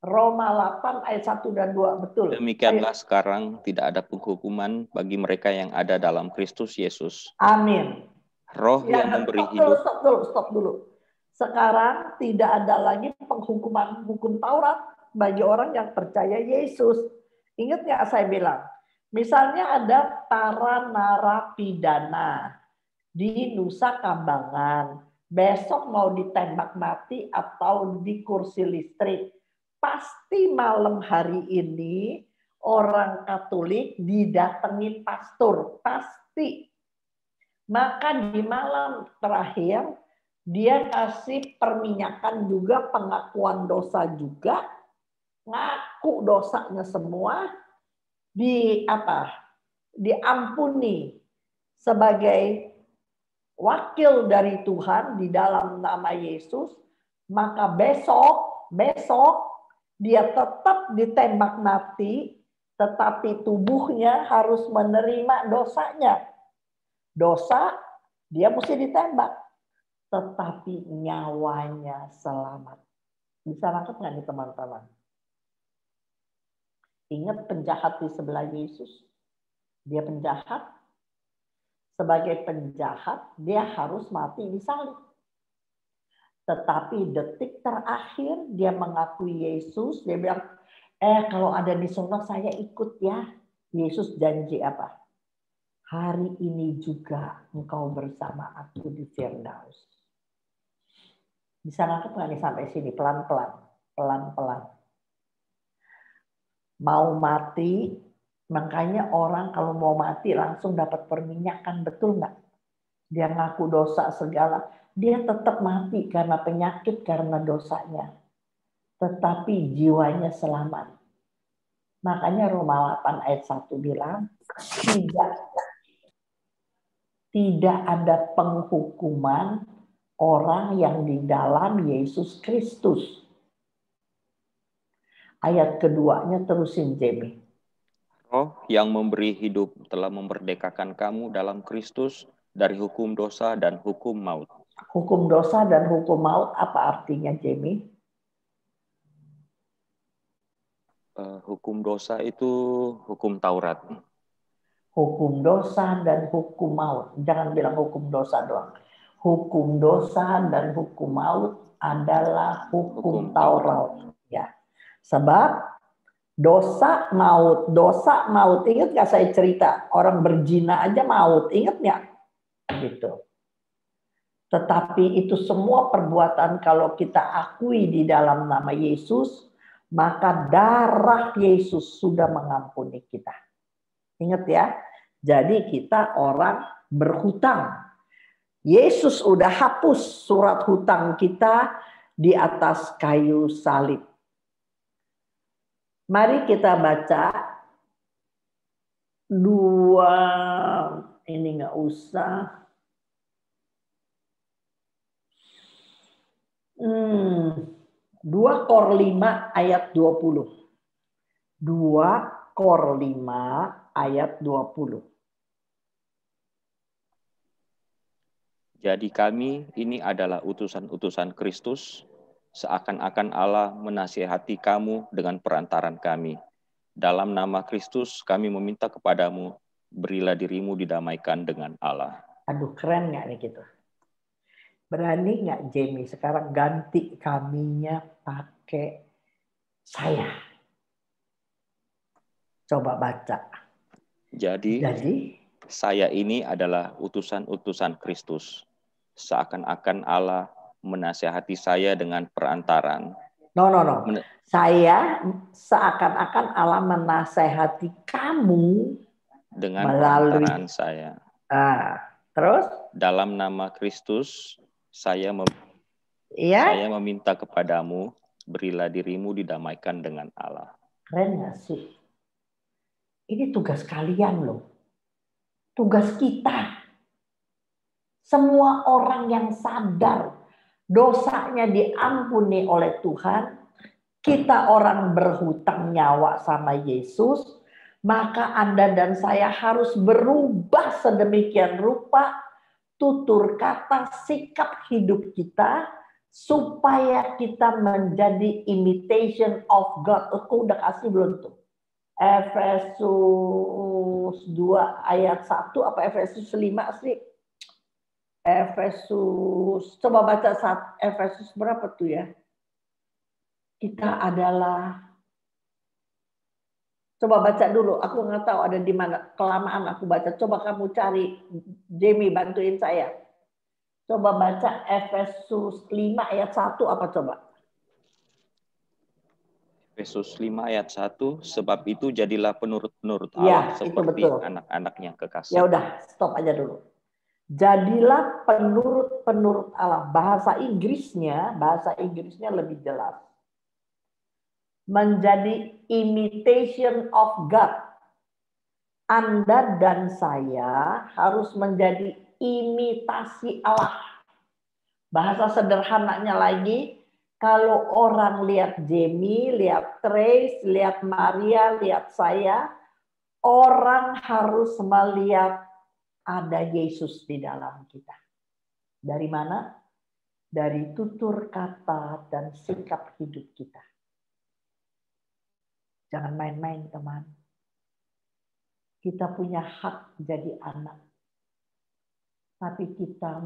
Roma 8 ayat 1 dan 2, betul. Demikianlah sekarang tidak ada penghukuman bagi mereka yang ada dalam Kristus Yesus. Amin. Roh yang memberi hidup. Stop dulu. Sekarang tidak ada lagi penghukuman hukum Taurat bagi orang yang percaya Yesus. Ingat nggak saya bilang? Misalnya ada para narapidana di Nusa Kambangan. Besok mau ditembak mati atau di kursi listrik. Pasti malam hari ini orang Katolik didatangi pastor, pasti. Maka di malam terakhir dia kasih perminyakan juga, pengakuan dosa juga, ngaku dosanya semua, diampuni sebagai wakil dari Tuhan di dalam nama Yesus. Maka besok dia tetap ditembak mati, tetapi tubuhnya harus menerima dosanya. Dosa, dia mesti ditembak. Tetapi nyawanya selamat. Bisa nangkep nggak nih teman-teman? Ingat penjahat di sebelah Yesus. Dia penjahat. Sebagai penjahat, dia harus mati di salib. Tetapi detik terakhir dia mengakui Yesus, dia bilang, kalau ada di surga saya ikut ya. Yesus janji apa? Hari ini juga engkau bersama aku di Firdaus. Bisa nangkep nggak nih sampai sini? Pelan-pelan. Mau mati, makanya orang kalau mau mati langsung dapat perminyakan, betul nggak? Dia ngaku dosa segala. Dia tetap mati karena penyakit, karena dosanya. Tetapi jiwanya selamat. Makanya Roma 8 ayat 1 bilang, tidak ada penghukuman orang yang di dalam Yesus Kristus. Ayat keduanya terusin, Jamie. Roh yang memberi hidup telah memerdekakan kamu dalam Kristus dari hukum dosa dan hukum maut. Hukum dosa dan hukum maut apa artinya, Jamie? Hukum dosa itu hukum Taurat. Hukum dosa dan hukum maut. Jangan bilang hukum dosa doang. Hukum dosa dan hukum maut adalah hukum Taurat. Ya. Sebab dosa maut. Ingat nggak saya cerita? Orang berzina aja maut. Ingat nggak? Gitu. Tetapi itu semua perbuatan kalau kita akui di dalam nama Yesus, maka darah Yesus sudah mengampuni kita. Ingat ya, jadi kita orang berhutang. Yesus udah hapus surat hutang kita di atas kayu salib. Mari kita baca ini nggak usah. 2 Kor 5 ayat 20. 2 Kor 5 ayat 20. Jadi kami ini adalah utusan-utusan Kristus, seakan-akan Allah menasihati kamu dengan perantaran kami. Dalam nama Kristus kami meminta kepadamu, berilah dirimu didamaikan dengan Allah. Aduh, keren nggak nih gitu? Berani nggak Jamie sekarang ganti kaminya pakai saya? Coba baca. Jadi saya ini adalah utusan-utusan Kristus. Seakan-akan Allah menasihati saya dengan perantaran. No. Saya seakan-akan Allah menasihati kamu dengan melalui perantaraan saya. Terus? Dalam nama Kristus, saya meminta kepadamu, berilah dirimu didamaikan dengan Allah. Keren nggak sih? Ini tugas kalian loh. Tugas kita. Semua orang yang sadar dosanya diampuni oleh Tuhan, kita orang berhutang nyawa sama Yesus, maka Anda dan saya harus berubah sedemikian rupa tutur kata, sikap hidup kita, supaya kita menjadi imitation of God. Aku udah kasih belum tuh? Efesus 2 ayat 1 apa Efesus 5 sih? Efesus, coba baca Efesus berapa tuh ya? Kita adalah, coba baca dulu. Aku nggak tahu ada di mana, kelamaan aku baca. Coba kamu cari, Jamie bantuin saya. Coba baca Efesus 5 ayat 1 apa coba? Efesus 5 ayat 1, sebab itu jadilah penurut-penurut Allah seperti anak-anaknya kekasih. Ya udah, stop aja dulu. Jadilah penurut-penurut Allah. Bahasa Inggrisnya lebih jelas. Menjadi imitation of God. Anda dan saya harus menjadi imitasi Allah. Bahasa sederhananya lagi, kalau orang lihat Jamie, lihat Trace, lihat Maria, lihat saya, orang harus melihat ada Yesus di dalam kita. Dari mana? Dari tutur kata dan sikap hidup kita. Jangan main-main, teman. Kita punya hak jadi anak. Tapi kita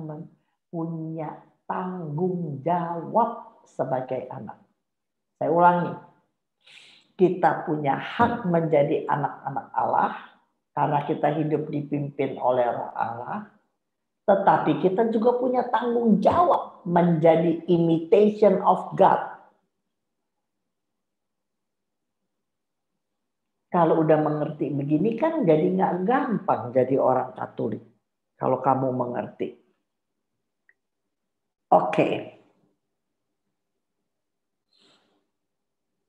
punya tanggung jawab sebagai anak. Saya ulangi. Kita punya hak menjadi anak-anak Allah. Karena kita hidup dipimpin oleh Roh Allah, tetapi kita juga punya tanggung jawab menjadi imitation of God. Kalau udah mengerti begini kan jadi nggak gampang jadi orang Katolik. Kalau kamu mengerti. Oke.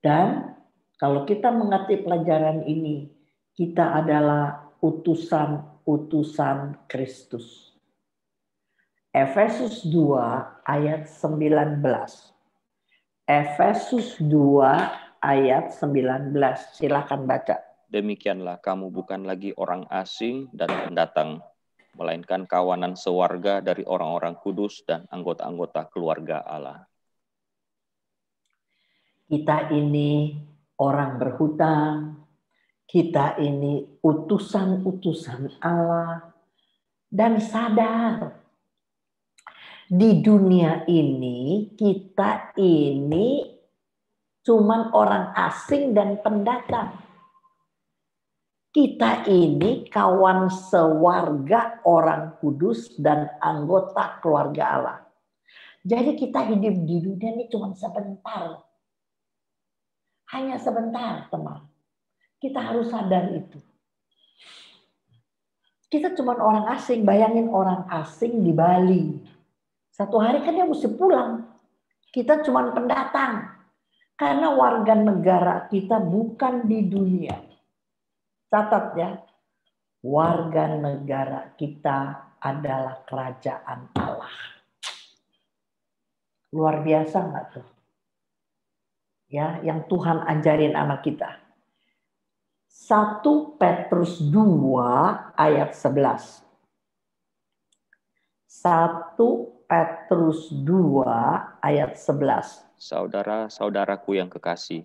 Dan kalau kita mengerti pelajaran ini, kita adalah utusan-utusan Kristus. Efesus 2 ayat 19. Efesus 2 ayat 19. Silakan baca. Demikianlah kamu bukan lagi orang asing dan pendatang, melainkan kawanan sewarga dari orang-orang kudus dan anggota-anggota keluarga Allah. Kita ini orang berhutang. Kita ini utusan-utusan Allah dan sadar di dunia ini kita ini cuman orang asing dan pendatang. Kita ini kawan sewarga orang kudus dan anggota keluarga Allah. Jadi kita hidup di dunia ini cuma sebentar. Hanya sebentar, teman. Kita harus sadar itu. Kita cuma orang asing. Bayangin orang asing di Bali. Satu hari kan dia mesti pulang. Kita cuma pendatang. Karena warga negara kita bukan di dunia. Catat ya. Warga negara kita adalah kerajaan Allah. Luar biasa nggak tuh? Ya, yang Tuhan ajarin sama kita. 1 Petrus 2 ayat 11. 1 Petrus 2 ayat 11. Saudara-saudaraku yang kekasih,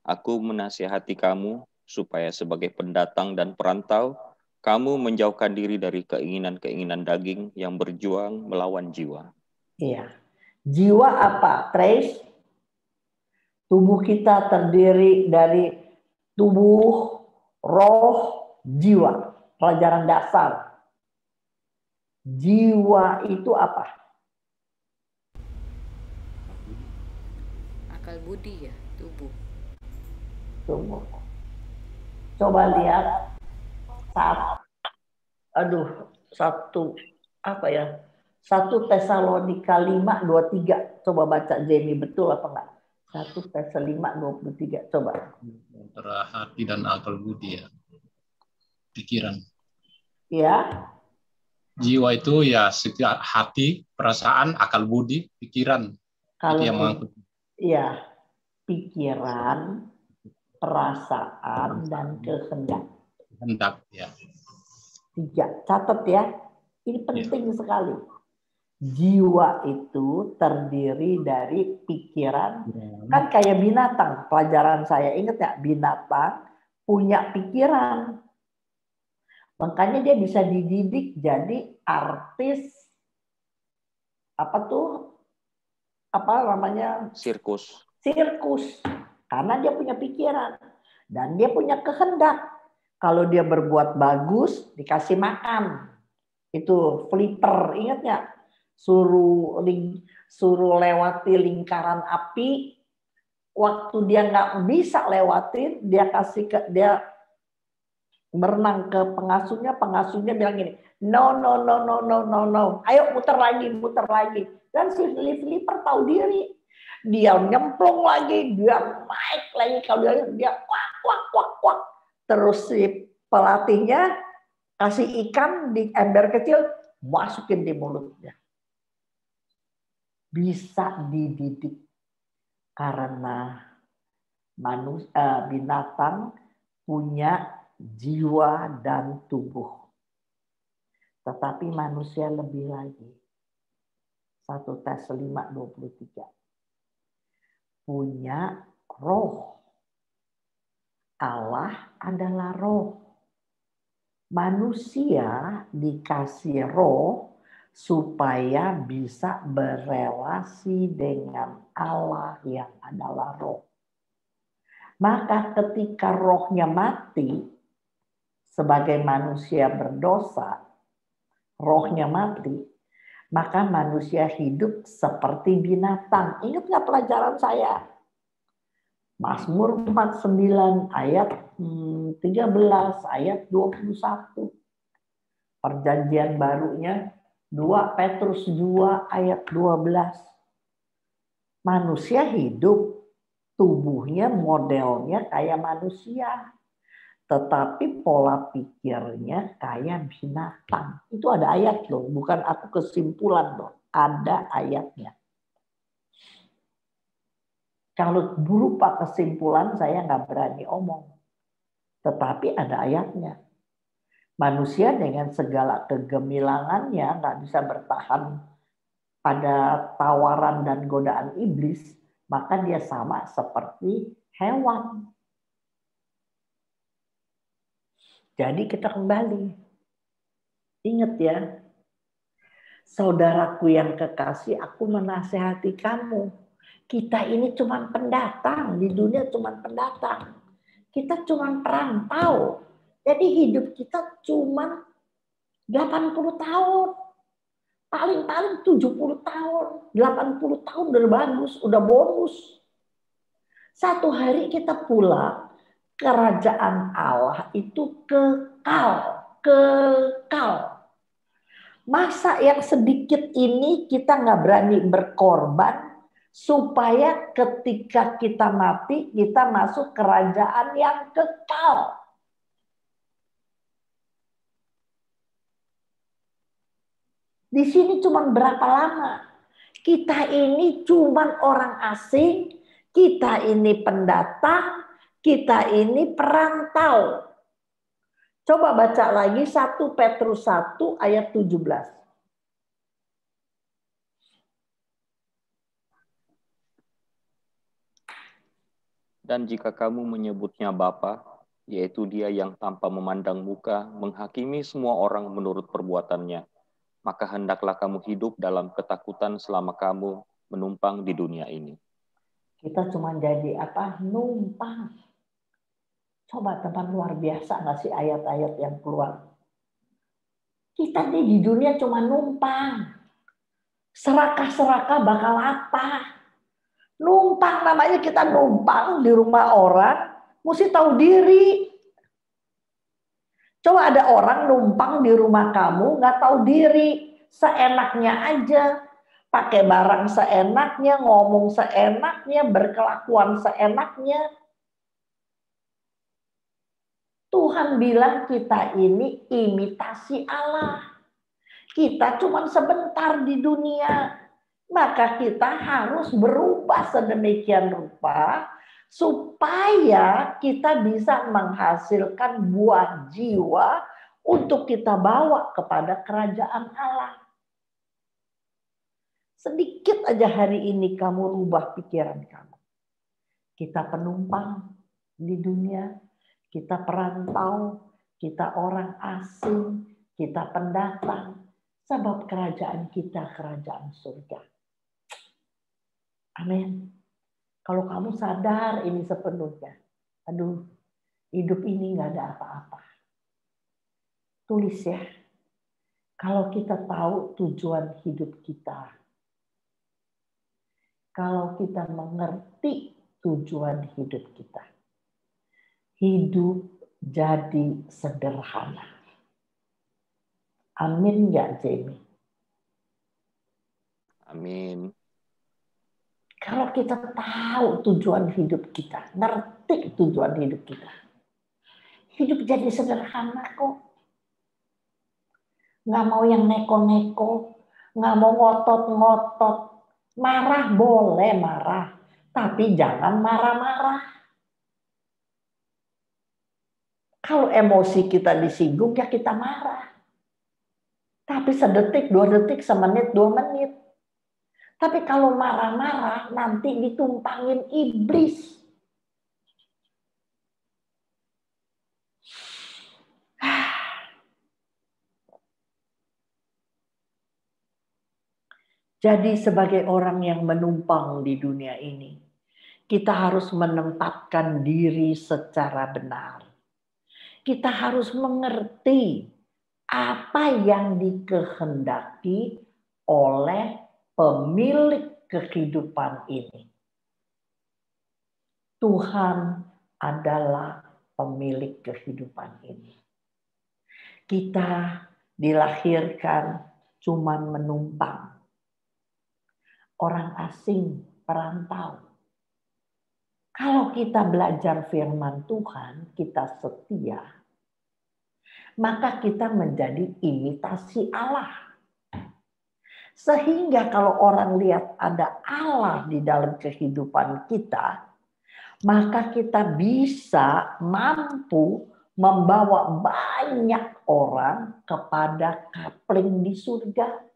aku menasihati kamu supaya sebagai pendatang dan perantau, kamu menjauhkan diri dari keinginan-keinginan daging yang berjuang melawan jiwa. Iya. Jiwa apa, Trace? Tubuh kita terdiri dari tubuh, roh, Jiwa, pelajaran dasar. Jiwa itu apa? Akal budi ya, tubuh. Tubuh. Coba lihat satu Tesalonika 5:23. Coba baca Jamie, betul apa enggak? 1 Tesalonika 5:23. Coba. Antara hati dan akal budi ya. Pikiran. Ya. Jiwa itu ya setiap hati, perasaan, akal budi, pikiran. Kalau itu yang mengangkut. Iya, pikiran, perasaan, dan kehendak. Kehendak ya. 3. Catat ya. Ini penting sekali. Jiwa itu terdiri dari pikiran. Kan kayak binatang. Pelajaran saya, ingat ya, binatang punya pikiran. Makanya dia bisa dididik jadi artis, Sirkus. Karena dia punya pikiran. Dan dia punya kehendak. Kalau dia berbuat bagus, dikasih makan. Itu flipper, ingat nggak? Suruh lewati lingkaran api. Waktu dia nggak bisa lewatin, dia berenang ke pengasuhnya bilang gini, no, ayo muter lagi. Dan si flipper tahu diri, dia nyemplung lagi, dia naik lagi, kalau dia kuak. Terus si pelatihnya kasih ikan di ember kecil, masukin di mulutnya. Bisa dididik karena binatang punya jiwa dan tubuh. Tetapi manusia lebih lagi. 1 Tesalonika 5:23. Punya roh. Allah adalah roh. Manusia dikasih roh supaya bisa berelasi dengan Allah yang adalah roh. Maka ketika rohnya mati, sebagai manusia berdosa, rohnya mati, maka manusia hidup seperti binatang. Ingat nggak pelajaran saya? Mazmur 49 ayat 13, ayat 21. Perjanjian barunya 2 Petrus 2 ayat 12. Manusia hidup, tubuhnya modelnya kayak manusia. Tetapi pola pikirnya kayak binatang. Itu ada ayat loh, bukan aku kesimpulan loh. Ada ayatnya. Kalau berupa kesimpulan saya nggak berani omong. Tetapi ada ayatnya. Manusia dengan segala kegemilangannya nggak bisa bertahan pada tawaran dan godaan iblis. Maka dia sama seperti hewan. Jadi kita kembali. Ingat ya, saudaraku yang kekasih, aku menasehati kamu. Kita ini cuma pendatang, di dunia cuma pendatang. Kita cuma perantau. Jadi hidup kita cuma 80 tahun. Paling-paling 70 tahun. 80 tahun udah bagus, udah bonus. Satu hari kita pulang. Kerajaan Allah itu kekal. Masa yang sedikit ini kita nggak berani berkorban supaya ketika kita mati kita masuk kerajaan yang kekal. Di sini cuma berapa lama? Kita ini cuma orang asing, kita ini pendatang, kita ini perantau. Coba baca lagi 1 Petrus 1 ayat 17. Dan jika kamu menyebutnya Bapa, yaitu Dia yang tanpa memandang muka menghakimi semua orang menurut perbuatannya, maka hendaklah kamu hidup dalam ketakutan selama kamu menumpang di dunia ini. Kita cuma jadi apa? Numpang. Coba teman, luar biasa nggak sih ayat-ayat yang keluar? Kita nih di dunia cuma numpang. Serakah-serakah bakal apa? Numpang, namanya kita numpang di rumah orang, mesti tahu diri. Coba ada orang numpang di rumah kamu, nggak tahu diri, seenaknya aja. Pakai barang seenaknya, ngomong seenaknya, berkelakuan seenaknya. Tuhan bilang kita ini imitasi Allah. Kita cuma sebentar di dunia. Maka kita harus berubah sedemikian rupa supaya kita bisa menghasilkan buah jiwa untuk kita bawa kepada kerajaan Allah. Sedikit aja hari ini kamu rubah pikiran kamu. Kita penumpang di dunia, kita perantau, kita orang asing, kita pendatang. Sebab kerajaan kita kerajaan surga. Amin. Kalau kamu sadar ini sepenuhnya, aduh, hidup ini nggak ada apa-apa. Tulis ya, kalau kita tahu tujuan hidup kita, kalau kita mengerti tujuan hidup kita, hidup jadi sederhana. Amin nggak, Jamie? Amin. Kalau kita tahu tujuan hidup kita, ngerti tujuan hidup kita, hidup jadi sederhana kok. Nggak mau yang neko-neko, nggak mau ngotot-ngotot. Marah boleh marah, tapi jangan marah-marah. Kalau emosi kita disinggung, ya kita marah. Tapi sedetik, 2 detik, semenit, 2 menit. Tapi kalau marah-marah, nanti ditumpangin iblis. Jadi sebagai orang yang menumpang di dunia ini, kita harus menempatkan diri secara benar. Kita harus mengerti apa yang dikehendaki oleh pemilik kehidupan ini. Tuhan adalah pemilik kehidupan ini. Kita dilahirkan cuma menumpang. Orang asing, perantau. Kalau kita belajar firman Tuhan, kita setia, maka kita menjadi imitasi Allah. Sehingga kalau orang lihat ada Allah di dalam kehidupan kita, maka kita bisa mampu membawa banyak orang kepada kapling di surga.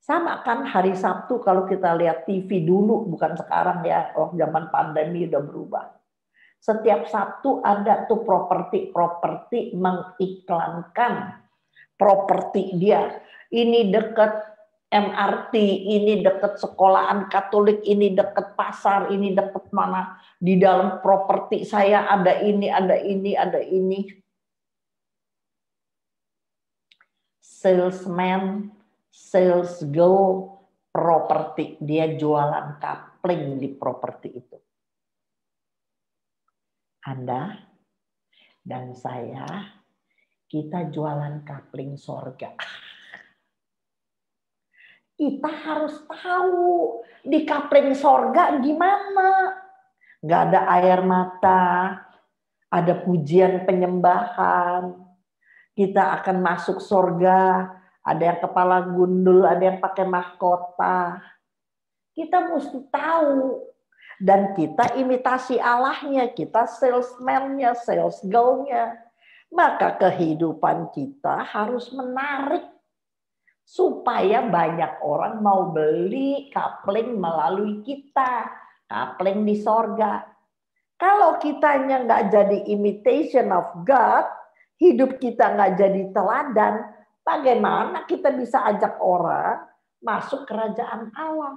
Sama kan hari Sabtu kalau kita lihat TV dulu, bukan sekarang ya, zaman pandemi udah berubah. Setiap Sabtu ada tuh properti mengiklankan properti dia. Ini dekat MRT, ini dekat sekolahan Katolik, ini dekat pasar, ini dekat mana. Di dalam properti saya ada ini, ada ini, ada ini. Salesman, sales girl, properti. Dia jualan kapling di properti itu. Anda dan saya, kita jualan kapling sorga. Kita harus tahu di kapling sorga gimana. Gak ada air mata, ada pujian penyembahan. Kita akan masuk sorga, ada yang kepala gundul, ada yang pakai mahkota. Kita mesti tahu. Dan kita imitasi Allahnya, kita salesman-nya, sales girl-nya. Maka kehidupan kita harus menarik. Supaya banyak orang mau beli kapling melalui kita. Kapling di sorga. Kalau kitanya nggak jadi imitation of God, hidup kita nggak jadi teladan, bagaimana kita bisa ajak orang masuk kerajaan Allah?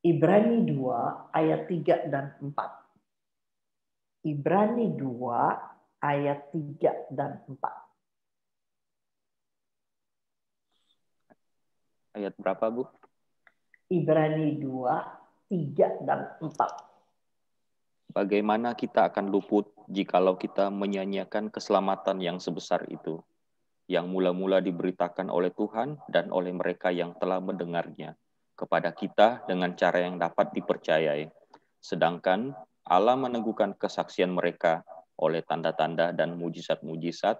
Ibrani 2 ayat 3 dan 4. Ibrani 2 ayat 3 dan 4. Ayat berapa, Bu? Ibrani 2, 3 dan 4. Bagaimana kita akan luput jikalau kita menyanyiakan keselamatan yang sebesar itu, yang mula-mula diberitakan oleh Tuhan dan oleh mereka yang telah mendengarnya kepada kita dengan cara yang dapat dipercayai. Sedangkan Allah meneguhkan kesaksian mereka oleh tanda-tanda dan mujizat-mujizat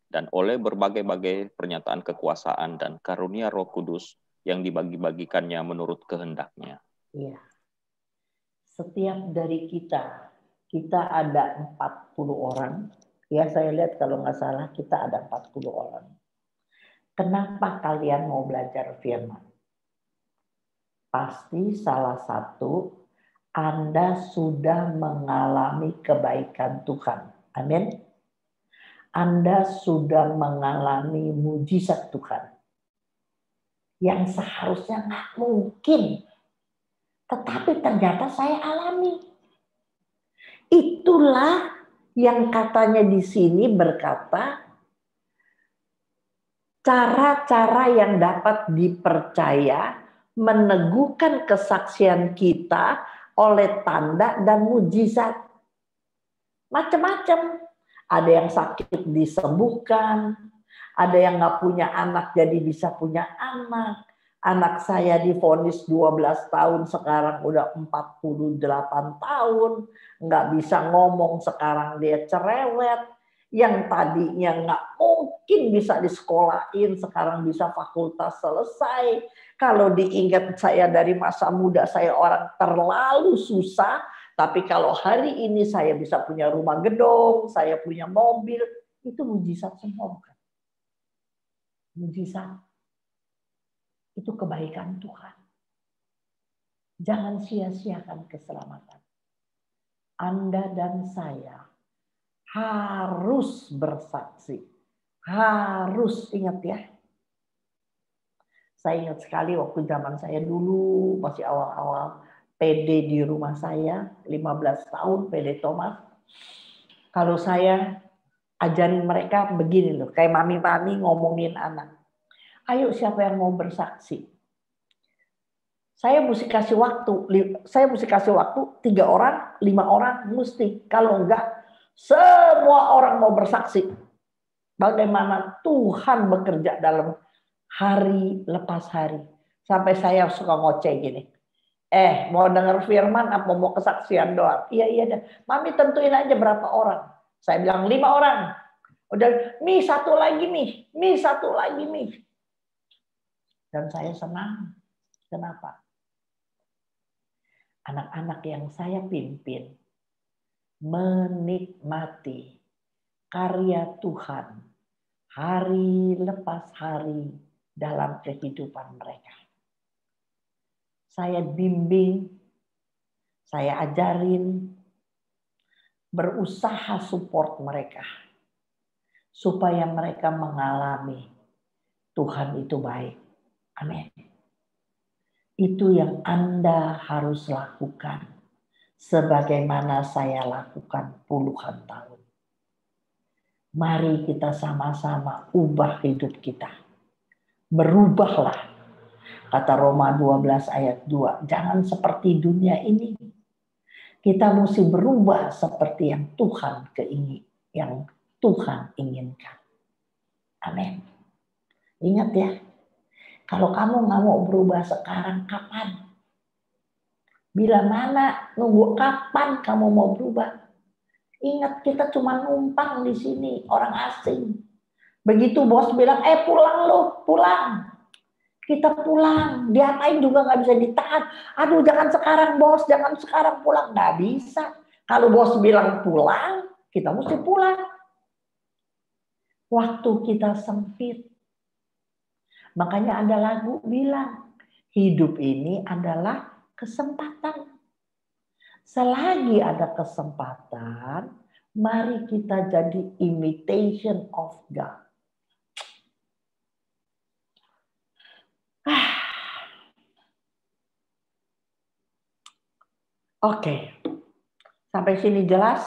dan oleh berbagai-bagai pernyataan kekuasaan dan karunia Roh Kudus yang dibagi-bagikannya menurut kehendaknya. Iya. Setiap dari kita ada 40 orang. Ya, saya lihat kalau nggak salah kita ada 40 orang. Kenapa kalian mau belajar firman? Pasti salah satu, Anda sudah mengalami kebaikan Tuhan. Amin. Anda sudah mengalami mujizat Tuhan. Yang seharusnya nggak mungkin. Tetapi ternyata saya alami. Itulah yang katanya di sini berkata, cara-cara yang dapat dipercaya meneguhkan kesaksian kita oleh tanda dan mujizat. Macam-macam. Ada yang sakit disembuhkan, ada yang nggak punya anak jadi bisa punya anak. Anak saya divonis 12 tahun, sekarang udah 48 tahun. Nggak bisa ngomong, sekarang dia cerewet. Yang tadinya nggak mungkin bisa disekolahin, sekarang bisa fakultas selesai. Kalau diingat saya dari masa muda, saya orang terlalu susah. Tapi kalau hari ini saya bisa punya rumah gedung, saya punya mobil, itu mujizat semua bukan? Mujizat. Itu kebaikan Tuhan. Jangan sia-siakan keselamatan. Anda dan saya harus bersaksi. Harus ingat ya. Saya ingat sekali waktu zaman saya dulu, masih awal-awal PD di rumah saya, 15 tahun PD Thomas. Kalau saya ajarin mereka begini loh, kayak mami-mami ngomongin anak. Ayo siapa yang mau bersaksi? Saya mesti kasih waktu 3 orang, 5 orang mesti. Kalau enggak, semua orang mau bersaksi. Bagaimana Tuhan bekerja dalam hari lepas hari. Sampai saya suka ngoceh gini. Mau dengar firman apa mau kesaksian doang? Iya dah. Mami tentuin aja berapa orang. Saya bilang 5 orang. Udah, Mi 1 lagi Mi. Mi 1 lagi Mi. Dan saya senang. Kenapa? Anak-anak yang saya pimpin menikmati karya Tuhan hari lepas hari dalam kehidupan mereka. Saya bimbing, saya ajarin, berusaha support mereka supaya mereka mengalami Tuhan itu baik. Amin. Itu yang Anda harus lakukan sebagaimana saya lakukan puluhan tahun. Mari kita sama-sama ubah hidup kita. Berubahlah. Kata Roma 12 ayat 2. Jangan seperti dunia ini. Kita mesti berubah seperti yang Tuhan inginkan. Amin. Ingat ya. Kalau kamu nggak mau berubah sekarang, kapan? Bila mana? Nunggu kapan kamu mau berubah? Ingat, kita cuma numpang di sini, orang asing. Begitu bos bilang, pulang lo, pulang. Kita pulang, diapain juga nggak bisa ditahan. Aduh, jangan sekarang bos, jangan sekarang pulang. Nggak bisa. Kalau bos bilang pulang, kita mesti pulang. Waktu kita sempit. Makanya ada lagu bilang, hidup ini adalah kesempatan. Selagi ada kesempatan, mari kita jadi imitation of God. Oke. Sampai sini jelas?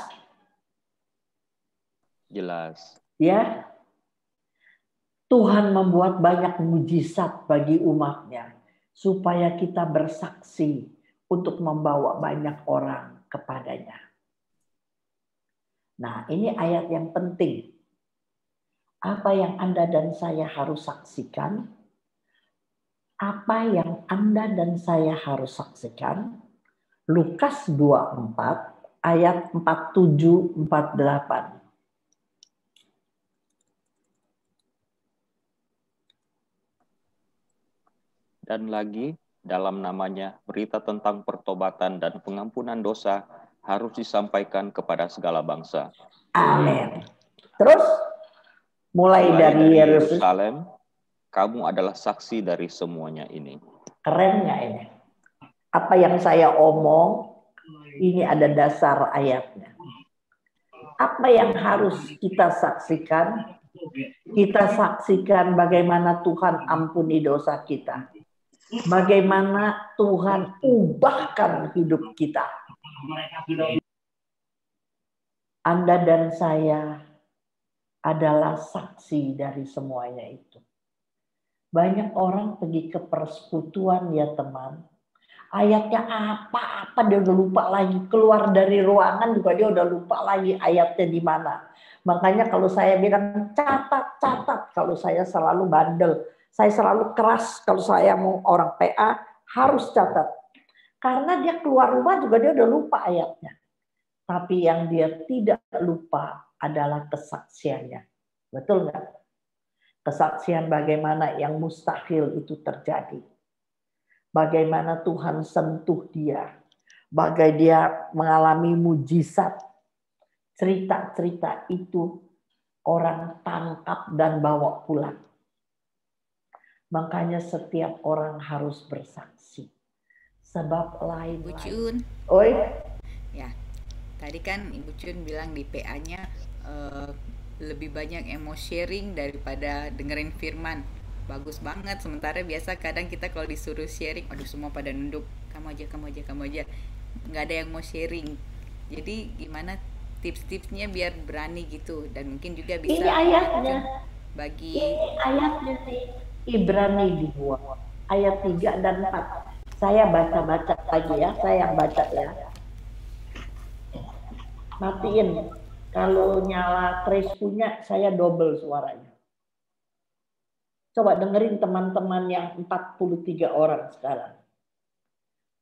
Jelas. Ya. Tuhan membuat banyak mujizat bagi umatnya supaya kita bersaksi untuk membawa banyak orang kepadanya. Nah, ini ayat yang penting. Apa yang Anda dan saya harus saksikan? Apa yang Anda dan saya harus saksikan? Lukas 24 ayat 47-48. Dan lagi, dalam namanya, berita tentang pertobatan dan pengampunan dosa harus disampaikan kepada segala bangsa. Amin. Terus, mulai dari Yerusalem, kamu adalah saksi dari semuanya ini. Keren nggak ini? Apa yang saya omong, ini ada dasar ayatnya. Apa yang harus kita saksikan? Kita saksikan bagaimana Tuhan ampuni dosa kita. Bagaimana Tuhan ubahkan hidup kita. Anda dan saya adalah saksi dari semuanya itu. Banyak orang pergi ke persekutuan ya teman. Ayatnya apa-apa dia udah lupa lagi. Keluar dari ruangan juga dia udah lupa lagi ayatnya di mana. Makanya kalau saya bilang catat. Kalau saya selalu bandel. Saya selalu keras kalau saya mau orang PA harus catat. Karena dia keluar rumah juga dia udah lupa ayatnya. Tapi yang dia tidak lupa adalah kesaksiannya. Betul nggak? Kesaksian bagaimana yang mustahil itu terjadi. Bagaimana Tuhan sentuh dia. Bagaimana dia mengalami mujizat. Cerita-cerita itu orang tangkap dan bawa pulang. Makanya setiap orang harus bersaksi. Sebab lain. Ibu Cun. Oi. Ya, tadi kan Ibu Cun bilang di PA-nya lebih banyak sharing daripada dengerin firman. Bagus banget. Sementara biasa kadang kita kalau disuruh sharing, aduh semua pada nunduk, kamu aja, nggak ada yang mau sharing. Jadi gimana tips-tipsnya biar berani gitu, dan mungkin juga bisa ini ayatnya bagi ini ayatnya nih, Ibrani dibuat ayat 3 dan 4. Saya baca lagi ya, saya yang baca ya. Matiin. Kalau nyala trace punya, saya double suaranya. Coba dengerin teman-teman yang 43 orang sekarang.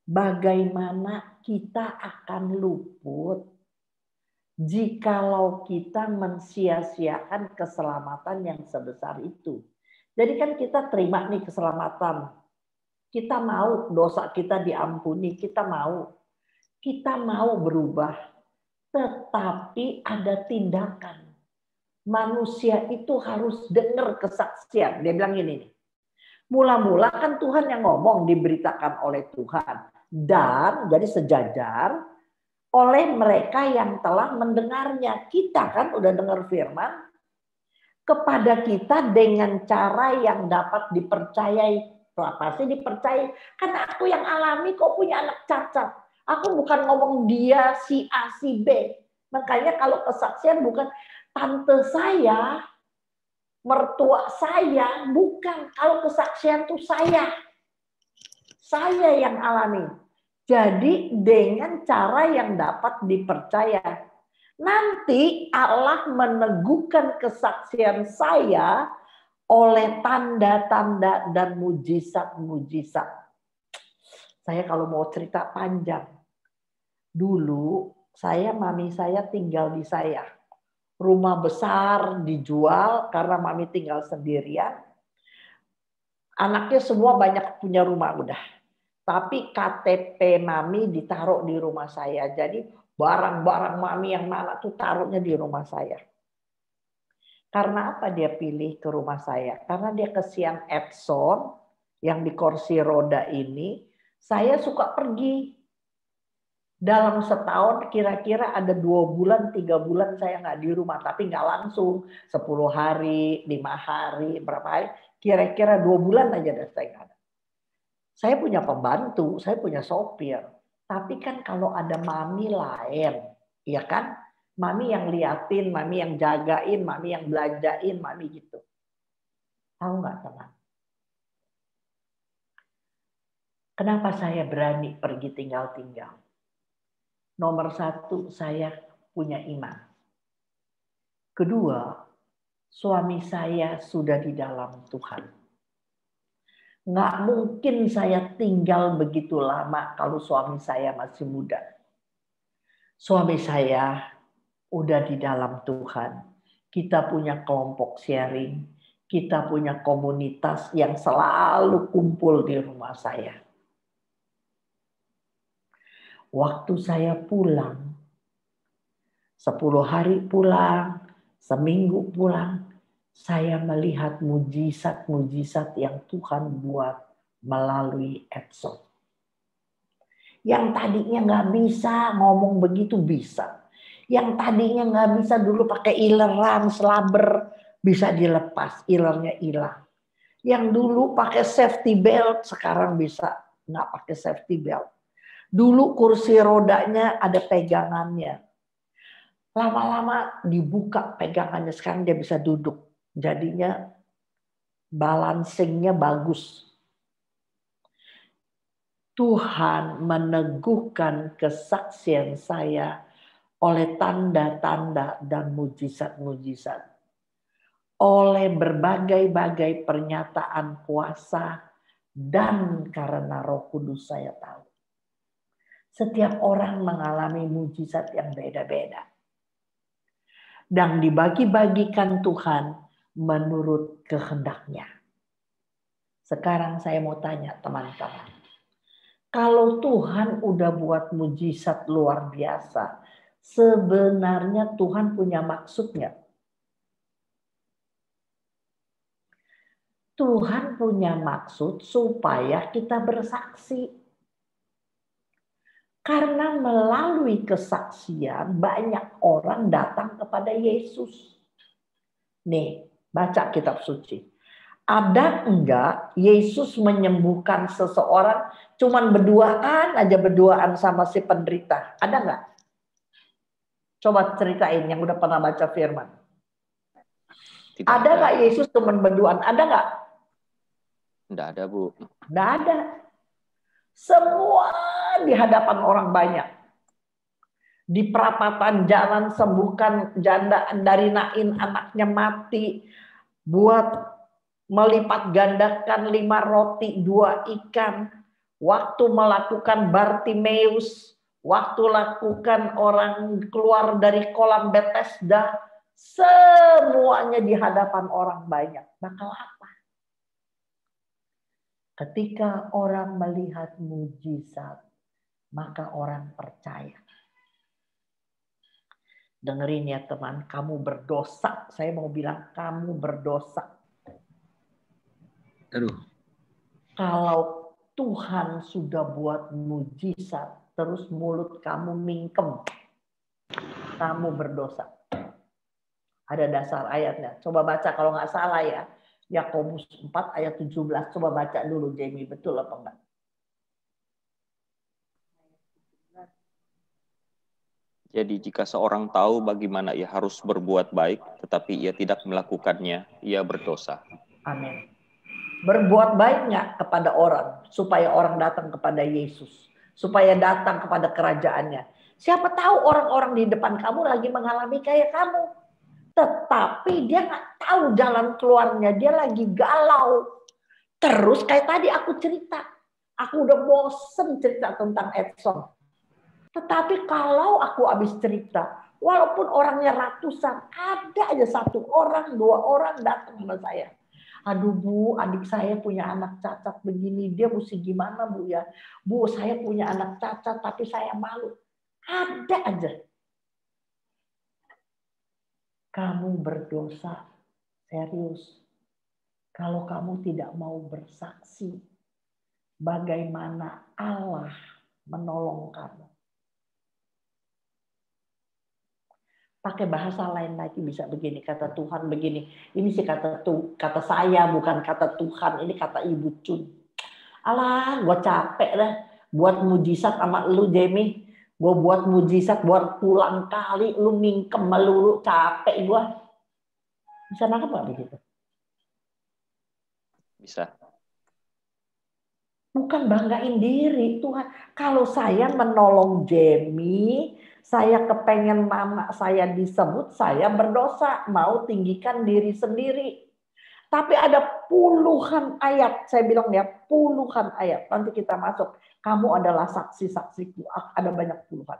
Bagaimana kita akan luput jikalau kita mensia-siakan keselamatan yang sebesar itu. Jadi kan kita terima nih keselamatan. Kita mau dosa kita diampuni, kita mau berubah. Tetapi ada tindakan. Manusia itu harus dengar kesaksian. Dia bilang gini, mula-mula kan Tuhan yang ngomong, diberitakan oleh Tuhan. Dan jadi sejajar oleh mereka yang telah mendengarnya. Kita kan udah dengar firman. Kepada kita dengan cara yang dapat dipercayai. Pasti dipercayai. Karena aku yang alami kok punya anak cacat. Aku bukan ngomong dia si A, si B. Makanya kalau kesaksian bukan tante saya, mertua saya, bukan. Kalau kesaksian itu saya yang alami. Jadi dengan cara yang dapat dipercaya. Nanti Allah meneguhkan kesaksian saya oleh tanda-tanda dan mujizat-mujizat. Saya kalau mau cerita panjang. Dulu mami saya tinggal di saya. Rumah besar dijual karena mami tinggal sendirian. Anaknya semua banyak punya rumah udah. Tapi KTP mami ditaruh di rumah saya. Jadi barang-barang mami yang mana tuh taruhnya di rumah saya. Karena apa dia pilih ke rumah saya? Karena dia kesian Edson yang di kursi roda ini. Saya suka pergi. Dalam setahun kira-kira ada 2 bulan, 3 bulan saya nggak di rumah. Tapi nggak langsung 10 hari, 5 hari, berapa hari. Kira-kira 2 bulan aja dah saya nggak ada. Saya punya pembantu, saya punya sopir. Tapi kan kalau ada mami lain, ya kan? Mami yang liatin, mami yang jagain, mami yang belanjain, mami gitu. Tahu nggak teman? Kenapa saya berani pergi tinggal-tinggal? Nomor satu, saya punya iman. Kedua, suami saya sudah di dalam Tuhan. Nggak mungkin saya tinggal begitu lama kalau suami saya masih muda. Suami saya udah di dalam Tuhan. Kita punya kelompok sharing. Kita punya komunitas yang selalu kumpul di rumah saya. Waktu saya pulang, 10 hari pulang, seminggu pulang, saya melihat mujizat-mujizat yang Tuhan buat melalui Edson. Yang tadinya nggak bisa ngomong begitu bisa. Yang tadinya nggak bisa dulu pakai ileran, selaber, bisa dilepas, ilernya hilang. Yang dulu pakai safety belt, sekarang bisa nggak pakai safety belt. Dulu kursi rodanya ada pegangannya. Lama-lama dibuka pegangannya, sekarang dia bisa duduk. Jadinya balancingnya bagus. Tuhan meneguhkan kesaksian saya oleh tanda-tanda dan mujizat-mujizat. Oleh berbagai-bagai pernyataan kuasa dan karena Roh Kudus saya tahu. Setiap orang mengalami mujizat yang beda-beda. Dan dibagi-bagikan Tuhan menurut kehendaknya. Sekarang saya mau tanya teman-teman. Kalau Tuhan udah buat mujizat luar biasa, sebenarnya Tuhan punya maksud nggak? Tuhan punya maksud supaya kita bersaksi. Karena melalui kesaksian banyak orang datang kepada Yesus. Nih, baca kitab suci. Ada enggak Yesus menyembuhkan seseorang cuman berduaan sama si penderita? Ada enggak? Coba ceritain yang udah pernah baca firman. Ada enggak Yesus cuman berduaan? Ada enggak? Enggak ada, Bu. Enggak ada. Semua di hadapan orang banyak. Di perapatan jalan sembuhkan janda dari Nain anaknya mati. Buat melipat gandakan 5 roti 2 ikan. Waktu melakukan Bartimeus. Waktu lakukan orang keluar dari kolam Bethesda. Semuanya di hadapan orang banyak. Bakal apa? Ketika orang melihat mujizat, maka orang percaya. Dengerin ya teman, kamu berdosa. Saya mau bilang kamu berdosa. Aduh. Kalau Tuhan sudah buat mujizat, terus mulut kamu mingkem, kamu berdosa. Ada dasar ayatnya. Coba baca kalau nggak salah ya. Yakobus 4 ayat 17. Coba baca dulu Jamie, betul apa enggak? Jadi jika seorang tahu bagaimana ia harus berbuat baik, tetapi ia tidak melakukannya, ia berdosa. Amin. Berbuat baik nggak kepada orang, supaya orang datang kepada Yesus, supaya datang kepada kerajaannya. Siapa tahu orang-orang di depan kamu lagi mengalami kayak kamu. Tetapi dia nggak tahu jalan keluarnya, dia lagi galau. Terus kayak tadi aku cerita, aku udah bosen cerita tentang Edson. Tetapi kalau aku habis cerita, walaupun orangnya ratusan, ada aja 1 orang, 2 orang datang sama saya. Aduh Bu, adik saya punya anak cacat begini, dia mesti gimana Bu ya? Bu, saya punya anak cacat tapi saya malu. Ada aja. Kamu berdosa, serius. Kalau kamu tidak mau bersaksi, bagaimana Allah menolong kamu? Pakai bahasa lain lagi bisa begini, kata Tuhan begini. Ini sih kata saya, bukan kata Tuhan. Ini kata Ibu Cun. Alah, gue capek dah. buat mujizat sama lu, Jamie. Gue buat mujizat buat pulang kali, lu mingkem melulu, capek gue. Bisa nangkep nggak begitu? Bisa. Bukan banggain diri, Tuhan. Kalau saya menolong Jamie, saya kepengen mama saya disebut, saya berdosa, mau tinggikan diri sendiri. Tapi ada puluhan ayat, saya bilang ya, puluhan ayat. Nanti kita masuk. Kamu adalah saksi-saksiku, ada banyak puluhan.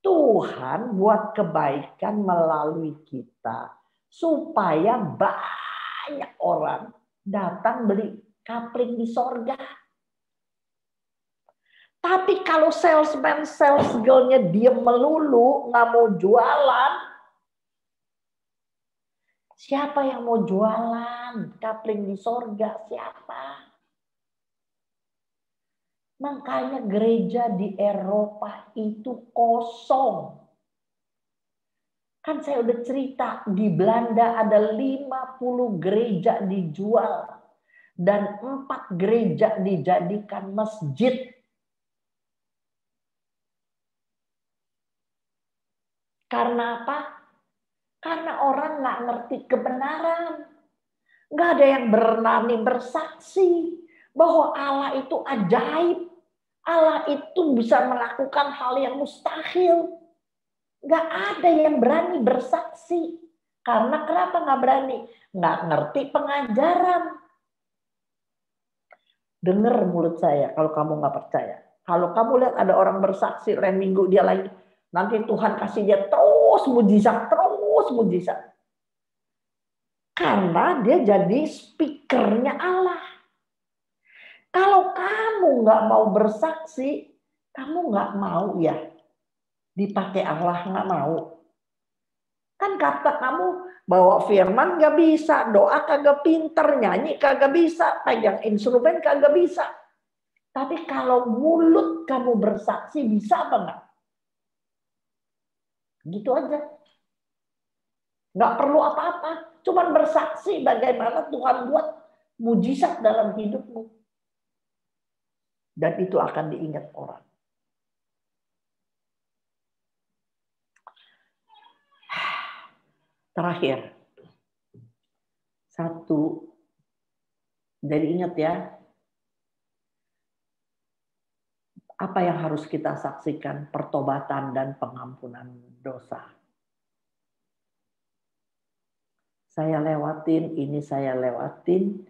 Tuhan buat kebaikan melalui kita supaya banyak orang datang beli kapling di sorga. Tapi kalau salesman, sales girl-nya diem melulu, nggak mau jualan, siapa yang mau jualan kapling di sorga? Siapa? Makanya gereja di Eropa itu kosong. Kan saya udah cerita, di Belanda ada 50 gereja dijual. Dan 4 gereja dijadikan masjid. Karena apa? Karena orang nggak ngerti kebenaran. Nggak ada yang berani bersaksi bahwa Allah itu ajaib. Allah itu bisa melakukan hal yang mustahil. Nggak ada yang berani bersaksi. Karena kenapa nggak berani? Nggak ngerti pengajaran. Dengar mulut saya kalau kamu nggak percaya. Kalau kamu lihat ada orang bersaksi, lain minggu dia lagi, nanti Tuhan kasih dia terus mujizat, terus mujizat. Karena dia jadi speakernya Allah. Kalau kamu nggak mau bersaksi, kamu nggak mau ya dipakai Allah, nggak mau. Kan kata kamu bawa firman nggak bisa, doa kagak pinter, nyanyi kagak bisa, pegang instrumen kagak bisa. Tapi kalau mulut kamu bersaksi bisa apa nggak? Gitu aja. Nggak perlu apa-apa, cuman bersaksi bagaimana Tuhan buat mujizat dalam hidupmu. Dan itu akan diingat orang. Terakhir, satu, jadi ingat ya, apa yang harus kita saksikan? Pertobatan dan pengampunan dosa. Saya lewatin, ini saya lewatin.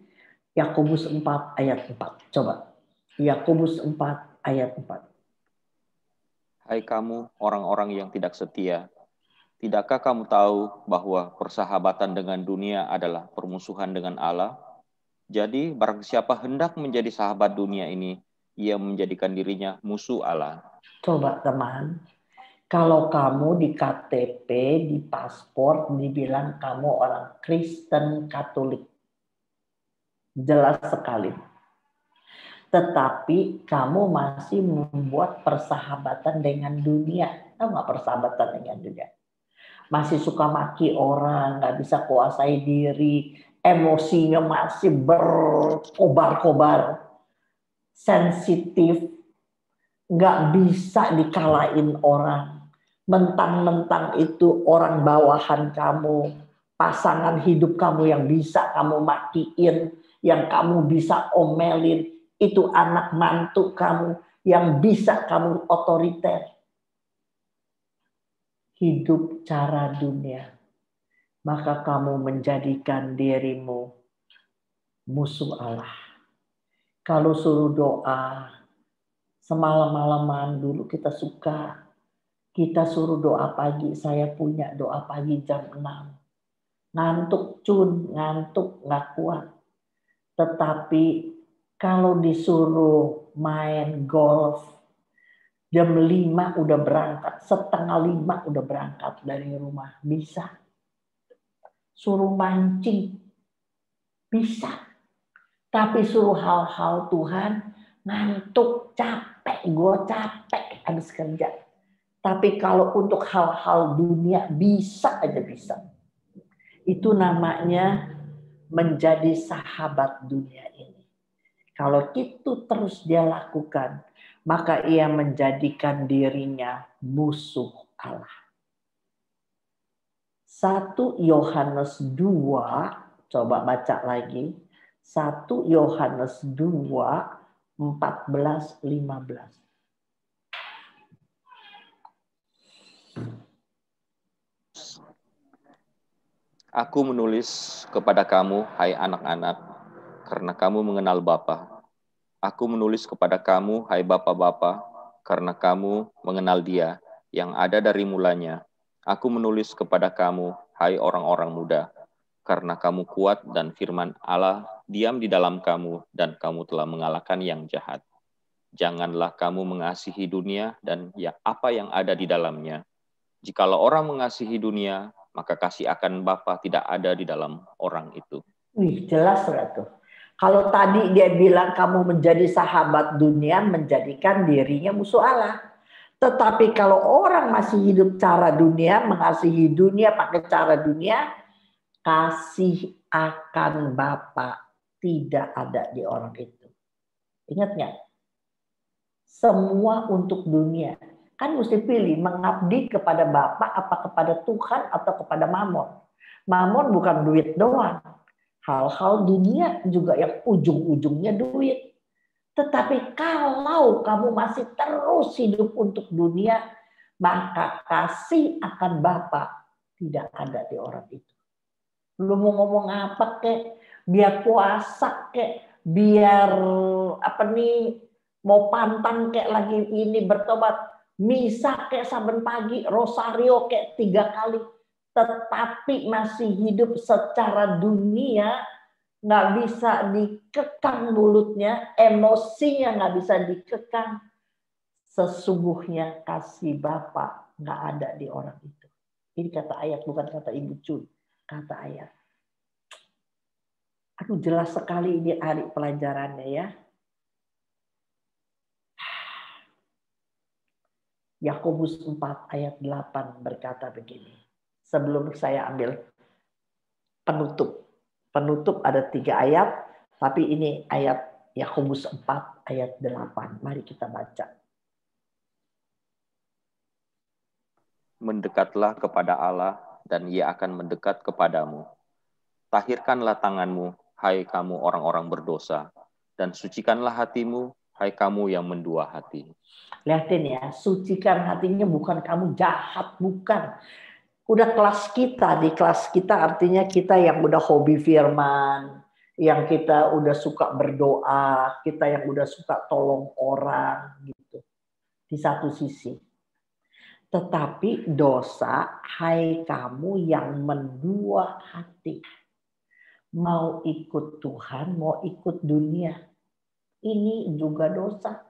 Yakobus 4 ayat 4. Coba. Yakobus 4 ayat 4. Hai kamu orang-orang yang tidak setia, tidakkah kamu tahu bahwa persahabatan dengan dunia adalah permusuhan dengan Allah? Jadi barang siapa hendak menjadi sahabat dunia ini, ia menjadikan dirinya musuh Allah. Coba teman, kalau kamu di KTP, di paspor, dibilang kamu orang Kristen Katolik. Jelas sekali. Tetapi kamu masih membuat persahabatan dengan dunia. Tahu nggak persahabatan dengan dunia? Masih suka maki orang, nggak bisa kuasai diri, emosinya masih berkobar-kobar, sensitif, nggak bisa dikalahin orang. Mentang-mentang itu orang bawahan kamu, pasangan hidup kamu yang bisa kamu makiin, yang kamu bisa omelin, itu anak mantu kamu yang bisa kamu otoriter. Hidup cara dunia, maka kamu menjadikan dirimu musuh Allah. Kalau suruh doa, semalam-malaman dulu kita suka, kita suruh doa pagi, saya punya doa pagi jam 6. Ngantuk cun, ngantuk, nggak kuat. Tetapi kalau disuruh main golf, jam 5 udah berangkat, setengah 5 udah berangkat dari rumah. Bisa. Suruh mancing, bisa. Tapi suruh hal-hal Tuhan, ngantuk, capek, gue capek habis kerja. Tapi kalau untuk hal-hal dunia, bisa aja bisa. Itu namanya menjadi sahabat dunia ini. Kalau itu terus dia lakukan, maka ia menjadikan dirinya musuh Allah. 1 Yohanes 2, coba baca lagi. 1 Yohanes 2, 14, 15. Aku menulis kepada kamu, hai anak-anak, karena kamu mengenal Bapa. Aku menulis kepada kamu, hai Bapa-bapa, karena kamu mengenal Dia yang ada dari mulanya. Aku menulis kepada kamu, hai orang-orang muda, karena kamu kuat dan firman Allah diam di dalam kamu, dan kamu telah mengalahkan yang jahat. Janganlah kamu mengasihi dunia dan apa yang ada di dalamnya. Jikalau orang mengasihi dunia, maka kasih akan Bapa tidak ada di dalam orang itu. Wih, jelas nggak tuh? Kalau tadi dia bilang kamu menjadi sahabat dunia, menjadikan dirinya musuh Allah. Tetapi kalau orang masih hidup cara dunia, mengasihi dunia pakai cara dunia, kasih akan Bapa tidak ada di orang itu. Ingat nggak? Semua untuk dunia. Kan mesti pilih mengabdi kepada Bapa apa kepada Tuhan atau kepada Mamon. Mamon bukan duit doang. Hal-hal dunia juga yang ujung-ujungnya duit. Tetapi kalau kamu masih terus hidup untuk dunia, maka kasih akan Bapa tidak ada di orang itu. Lu mau ngomong apa kek? Biar puasa kek, biar mau pantang kek lagi ini bertobat. Misa kek saben pagi, rosario kek 3 kali. Tetapi masih hidup secara dunia, nggak bisa dikekang mulutnya, emosinya nggak bisa dikekang. Sesungguhnya kasih Bapa nggak ada di orang itu. Ini kata ayat, bukan kata Ibu Cuy, kata ayat. Aduh, jelas sekali ini hari pelajarannya ya. Yakobus 4 ayat 8 berkata begini. Sebelum saya ambil penutup. Penutup ada 3 ayat, tapi ini ayat Yakobus 4 ayat 8. Mari kita baca. Mendekatlah kepada Allah dan Ia akan mendekat kepadamu. Tahirkanlah tanganmu, hai kamu orang-orang berdosa, dan sucikanlah hatimu, hai kamu yang mendua hati. Lihatin ya, sucikan hatinya bukan kamu jahat, bukan. Udah kelas kita, di kelas kita artinya kita yang udah hobi firman, yang kita udah suka berdoa, kita yang udah suka tolong orang gitu. Di satu sisi. Tetapi dosa, hai kamu yang mendua hati. Mau ikut Tuhan, mau ikut dunia. Ini juga dosa.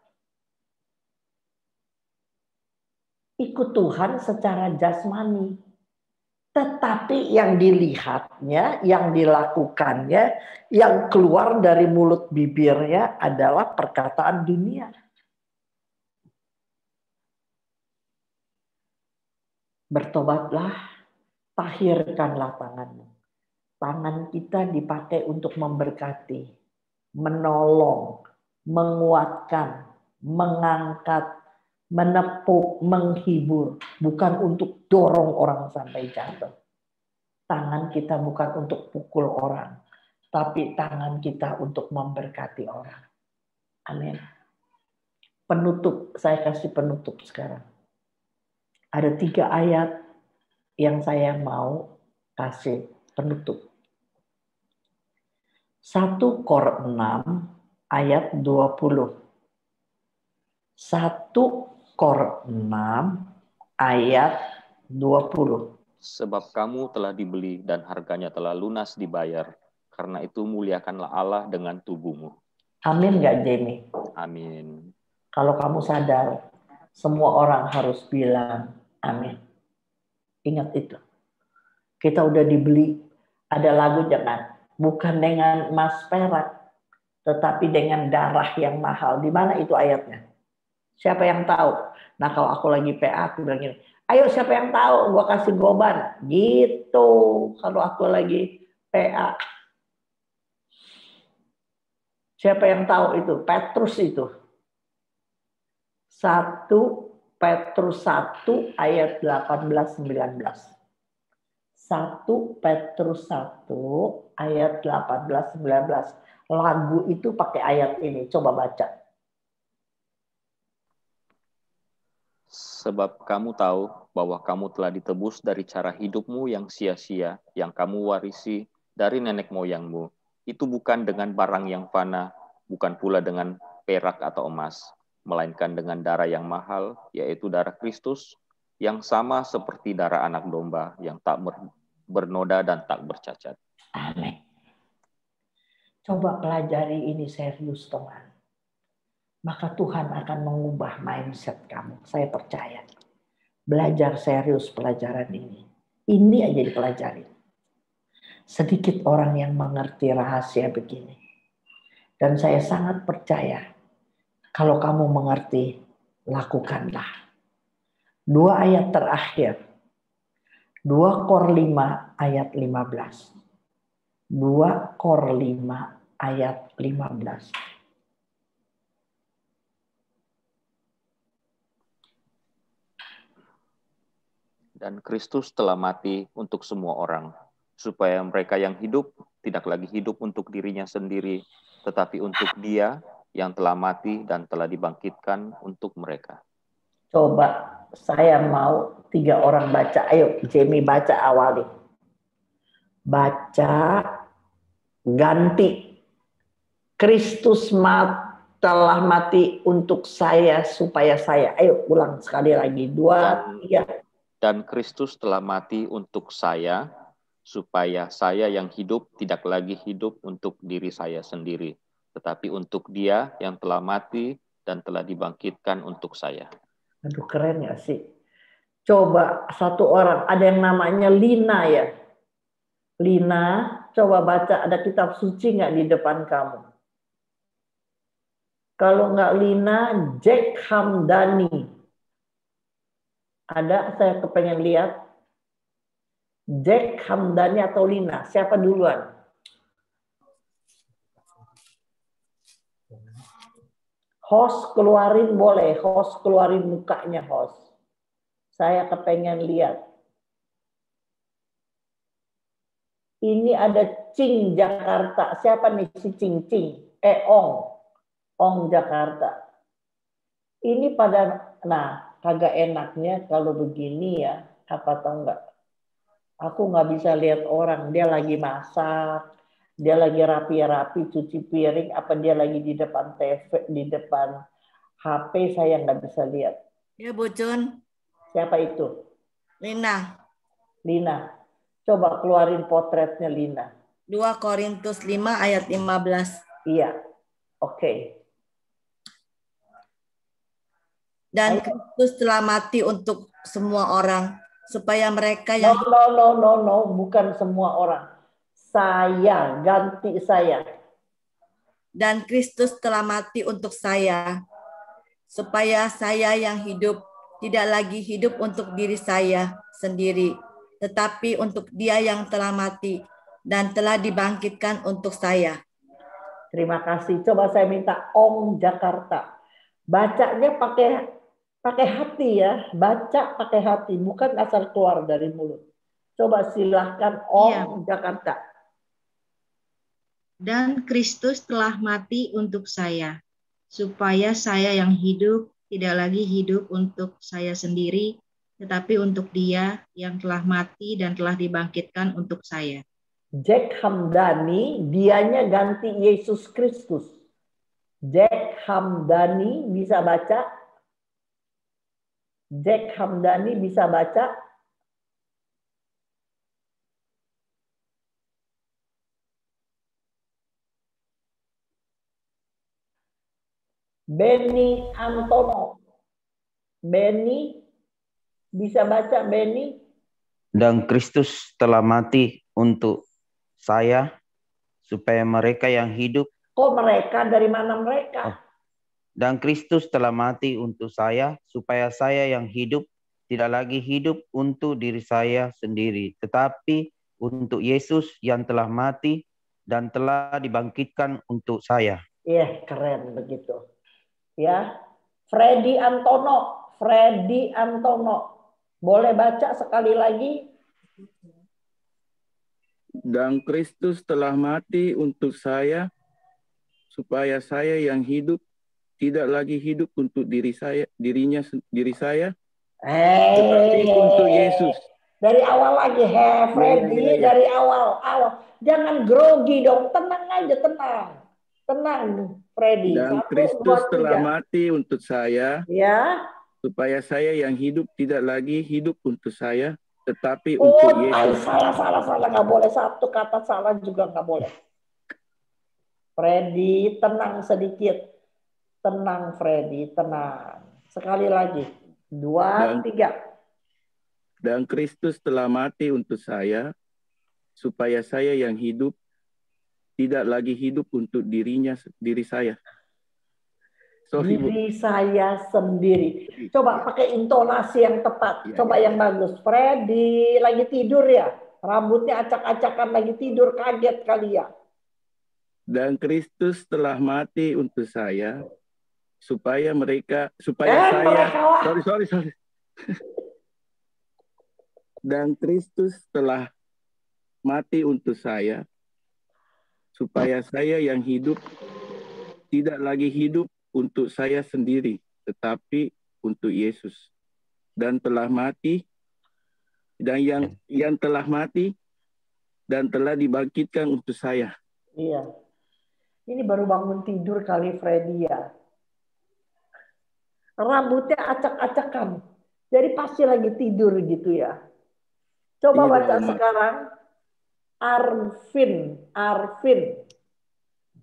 Ikut Tuhan secara jasmani. Tetapi yang dilihatnya, yang dilakukannya, yang keluar dari mulut bibirnya adalah perkataan dunia. Bertobatlah, tahirkanlah tanganmu. Tangan kita dipakai untuk memberkati, menolong, menguatkan, mengangkat, menepuk, menghibur, bukan untuk dorong orang sampai jatuh. Tangan kita bukan untuk pukul orang, tapi tangan kita untuk memberkati orang. Amin. Penutup, saya kasih penutup sekarang. Ada 3 ayat yang saya mau kasih penutup. 1 Kor 6 ayat 20. 1 Kor 6 ayat 20. Sebab kamu telah dibeli dan harganya telah lunas dibayar. Karena itu muliakanlah Allah dengan tubuhmu. Amin nggak Jamie? Amin. Kalau kamu sadar, semua orang harus bilang amin. Ingat itu. Kita udah dibeli. Ada lagu jangan. Bukan dengan emas perak, tetapi dengan darah yang mahal. Di mana itu ayatnya? Siapa yang tahu? Nah kalau aku lagi PA, aku bilang gini, ayo siapa yang tahu? Gua kasih goban. Gitu. Kalau aku lagi PA. Siapa yang tahu itu? Petrus itu. 1 Petrus 1 ayat 18-19. 1 Petrus 1 ayat 18-19. Lagu itu pakai ayat ini. Coba baca. Sebab kamu tahu bahwa kamu telah ditebus dari cara hidupmu yang sia-sia, yang kamu warisi dari nenek moyangmu. Itu bukan dengan barang yang fana, bukan pula dengan perak atau emas, melainkan dengan darah yang mahal, yaitu darah Kristus, yang sama seperti darah anak domba, yang tak bernoda dan tak bercacat. Amin. Coba pelajari ini serius, teman. Maka Tuhan akan mengubah mindset kamu. Saya percaya. Belajar serius pelajaran ini. Ini aja dipelajari. Sedikit orang yang mengerti rahasia begini. Dan saya sangat percaya. Kalau kamu mengerti, lakukanlah. 2 ayat terakhir. 2 Kor 5 ayat 15. 2 Kor 5 ayat 15. Dan Kristus telah mati untuk semua orang, supaya mereka yang hidup tidak lagi hidup untuk dirinya sendiri, tetapi untuk Dia yang telah mati dan telah dibangkitkan untuk mereka. Coba saya mau 3 orang baca. Ayo Jamie baca awali. Baca ganti. Kristus telah mati untuk saya supaya saya. Ayo ulang sekali lagi. 2, 3. Dan Kristus telah mati untuk saya, supaya saya yang hidup tidak lagi hidup untuk diri saya sendiri, tetapi untuk Dia yang telah mati dan telah dibangkitkan untuk saya. Aduh, keren gak sih? Coba 1 orang, ada yang namanya Lina ya. Lina, coba baca, ada kitab suci gak di depan kamu? Kalau nggak Lina, Jack Hamdani. Ada, saya kepengen lihat. Jack Hamdani atau Lina, siapa duluan? Host keluarin boleh, host keluarin mukanya host. Saya kepengen lihat. Ini ada Cing Jakarta. Siapa nih si Cing? Ong Jakarta. Ini pada, nah kagak enaknya kalau begini ya, apa tau enggak? Aku nggak bisa lihat orang, dia lagi masak, dia lagi rapi-rapi cuci piring, apa dia lagi di depan TV, di depan HP, saya nggak bisa lihat. Ya Bu Jun. Siapa itu? Lina. Lina. Coba keluarin potretnya Lina. 2 Korintus 5 ayat 15. Iya. Oke. Dan Kristus telah mati untuk semua orang, supaya mereka yang... No, bukan semua orang. Saya, ganti saya. Dan Kristus telah mati untuk saya, supaya saya yang hidup tidak lagi hidup untuk diri saya sendiri, tetapi untuk Dia yang telah mati dan telah dibangkitkan untuk saya. Terima kasih. Coba saya minta Ong Jakarta. Bacanya pakai hati ya. Baca pakai hati, bukan asal keluar dari mulut. Coba silahkan Ong Jakarta. Dan Kristus telah mati untuk saya, supaya saya yang hidup tidak lagi hidup untuk saya sendiri, tetapi untuk Dia yang telah mati dan telah dibangkitkan untuk saya. Jack Hamdani, dianya ganti Yesus Kristus. Jack Hamdani bisa baca? Jack Hamdani bisa baca? Benny Antono. Benny bisa baca Benny? Dan Kristus telah mati untuk saya, supaya mereka yang hidup. Kok mereka? Dari mana mereka? Dan Kristus telah mati untuk saya, supaya saya yang hidup tidak lagi hidup untuk diri saya sendiri, tetapi untuk Yesus yang telah mati dan telah dibangkitkan untuk saya. Iya, keren begitu. Ya, Freddy Antono. Boleh baca sekali lagi? Dan Kristus telah mati untuk saya, supaya saya yang hidup tidak lagi hidup untuk diri saya, tetapi untuk Yesus. Dari awal lagi, Freddy, dari awal. Jangan grogi dong, tenang aja, tenang, Freddy. Dan Kristus telah mati untuk saya, ya, supaya saya yang hidup tidak lagi hidup untuk saya, tetapi untuk Yesus. Salah, nggak boleh, satu kata salah juga nggak boleh. Freddy, tenang sedikit. Tenang, Freddy, tenang. Sekali lagi, 2, 3. Dan Kristus telah mati untuk saya, supaya saya yang hidup tidak lagi hidup untuk diri saya. Diri saya sendiri. Coba pakai intonasi yang tepat. Coba yang bagus. Freddy lagi tidur ya? Rambutnya acak-acakan lagi tidur, kaget kali ya. Dan Kristus telah mati untuk saya, supaya sorry. Dan Kristus telah mati untuk saya, supaya saya yang hidup tidak lagi hidup untuk saya sendiri, tetapi untuk Yesus. Dan telah mati, dan yang telah mati dan telah dibangkitkan untuk saya. Iya. Ini baru bangun tidur kali Freddy ya. Rambutnya acak-acakan. Jadi pasti lagi tidur gitu ya. Coba baca sekarang.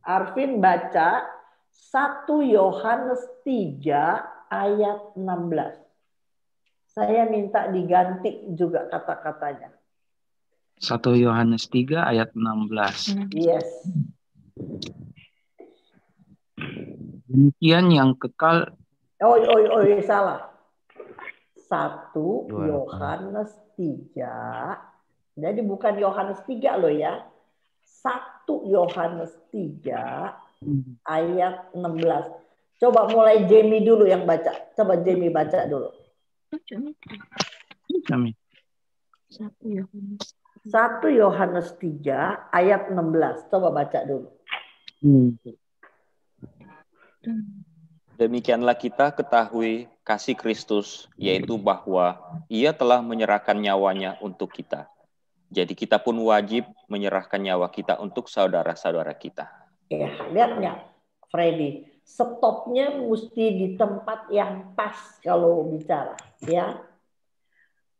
Arvin baca 1 Yohanes 3 ayat 16. Saya minta diganti juga kata-katanya. 1 Yohanes 3 ayat 16. Yes. Demikian yang kekal. Salah. 1 Yohanes 3. Jadi bukan Yohanes 3 loh ya. 1 Yohanes 3 ayat 16. Coba mulai Jamie dulu yang baca. Coba Jamie baca dulu. 1 Yohanes 3 ayat 16. Coba baca dulu. Demikianlah kita ketahui kasih Kristus, yaitu bahwa Ia telah menyerahkan nyawanya untuk kita. Jadi kita pun wajib menyerahkan nyawa kita untuk saudara-saudara kita. Ya, lihat nggak, Freddy? Stopnya mesti di tempat yang pas kalau bicara, ya.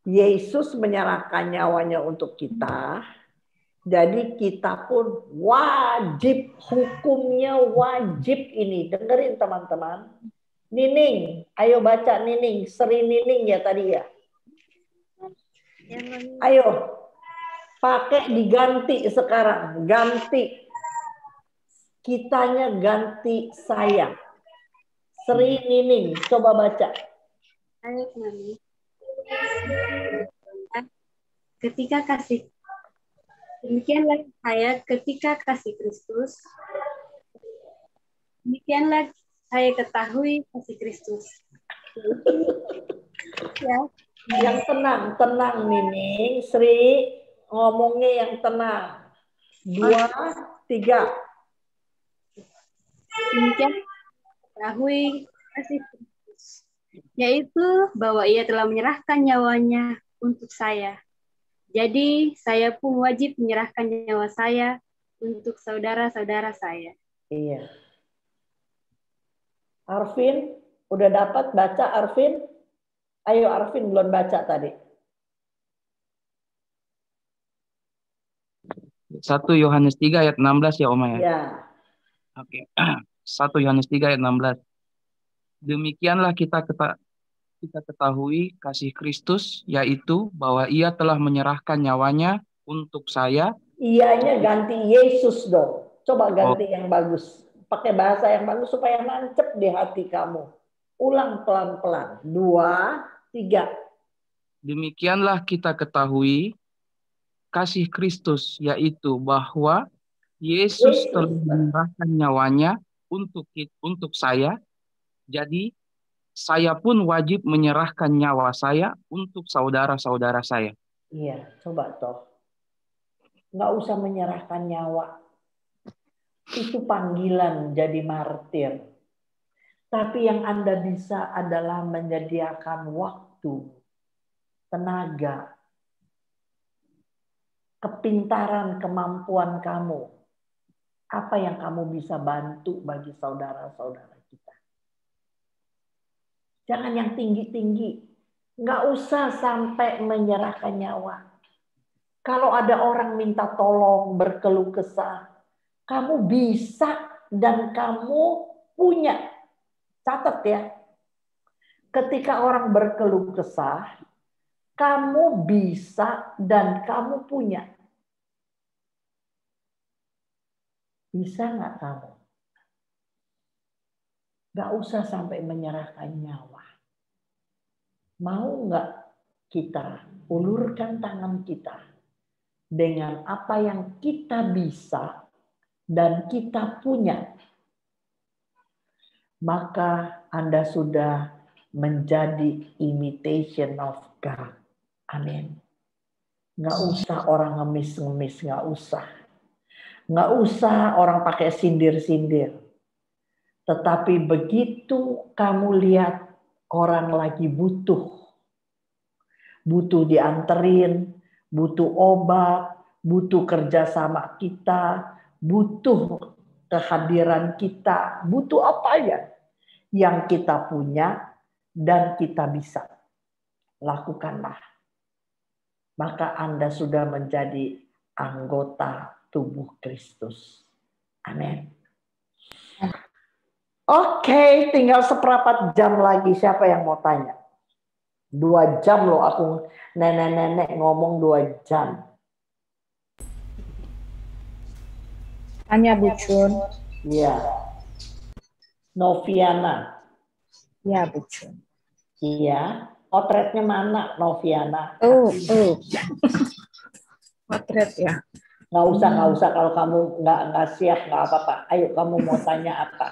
Yesus menyerahkan nyawanya untuk kita, jadi kita pun wajib, hukumnya wajib ini. Dengerin teman-teman. Nining, ayo baca Nining, Sri Nining ya tadi ya. Ayo, pakai diganti sekarang, ganti. Kitanya ganti saya. Sri Nining, coba baca. Ayo, Mami. Ketika kasih, demikianlah saya ketika kasih Kristus, demikianlah saya ketahui kasih Kristus. Ya. Yang tenang Nining, Sri, ngomongnya yang tenang. 2, 3. Demikian ketahui kasih Kristus, yaitu bahwa Ia telah menyerahkan nyawanya untuk saya. Jadi saya pun wajib menyerahkan nyawa saya untuk saudara-saudara saya. Iya. Arvin, udah dapat baca Arvin? Ayo Arvin, belum baca tadi. 1 Yohanes 3 ayat 16 ya Oma ya? Ya. Oke. 1 Yohanes 3 ayat 16. Demikianlah kita ketahui kasih Kristus, yaitu bahwa Ia telah menyerahkan nyawanya untuk saya. Iyanya ganti Yesus dong. Coba ganti yang bagus. Pakai bahasa yang bagus supaya nancep di hati kamu. Ulang pelan-pelan. 2, 3. Demikianlah kita ketahui kasih Kristus, yaitu bahwa Yesus telah menyerahkan nyawanya untuk saya, jadi saya pun wajib menyerahkan nyawa saya untuk saudara-saudara saya. Iya, coba toh. Nggak usah menyerahkan nyawa. Itu panggilan jadi martir. Tapi yang Anda bisa adalah menyediakan waktu, tenaga, kepintaran, kemampuan kamu. Apa yang kamu bisa bantu bagi saudara-saudara kita. Jangan yang tinggi-tinggi. Nggak usah sampai menyerahkan nyawa. Kalau ada orang minta tolong, berkeluh kesah, kamu bisa dan kamu punya. Catat ya. Ketika orang berkeluh kesah, kamu bisa dan kamu punya. Bisa nggak kamu? Nggak usah sampai menyerahkan nyawa. Mau nggak kita ulurkan tangan kita dengan apa yang kita bisa dan kita punya? Maka Anda sudah menjadi imitation of God. Amin. Nggak usah orang ngemis-ngemis, nggak usah. Nggak usah orang pakai sindir-sindir. Tetapi begitu kamu lihat orang lagi butuh dianterin, butuh obat, butuh kerjasama kita, butuh kehadiran kita, butuh apa ya yang kita punya dan kita bisa. Lakukanlah. Maka Anda sudah menjadi anggota tubuh Kristus. Amin. Oke, tinggal seperempat jam lagi. Siapa yang mau tanya? 2 jam loh aku nenek-nenek ngomong 2 jam. Tanya Bu Chun. Iya. Noviana. Iya Bu Chun. Iya. Potretnya mana Noviana? Potret ya. Nggak usah kalau kamu nggak siap nggak apa-apa. Ayo kamu mau tanya apa?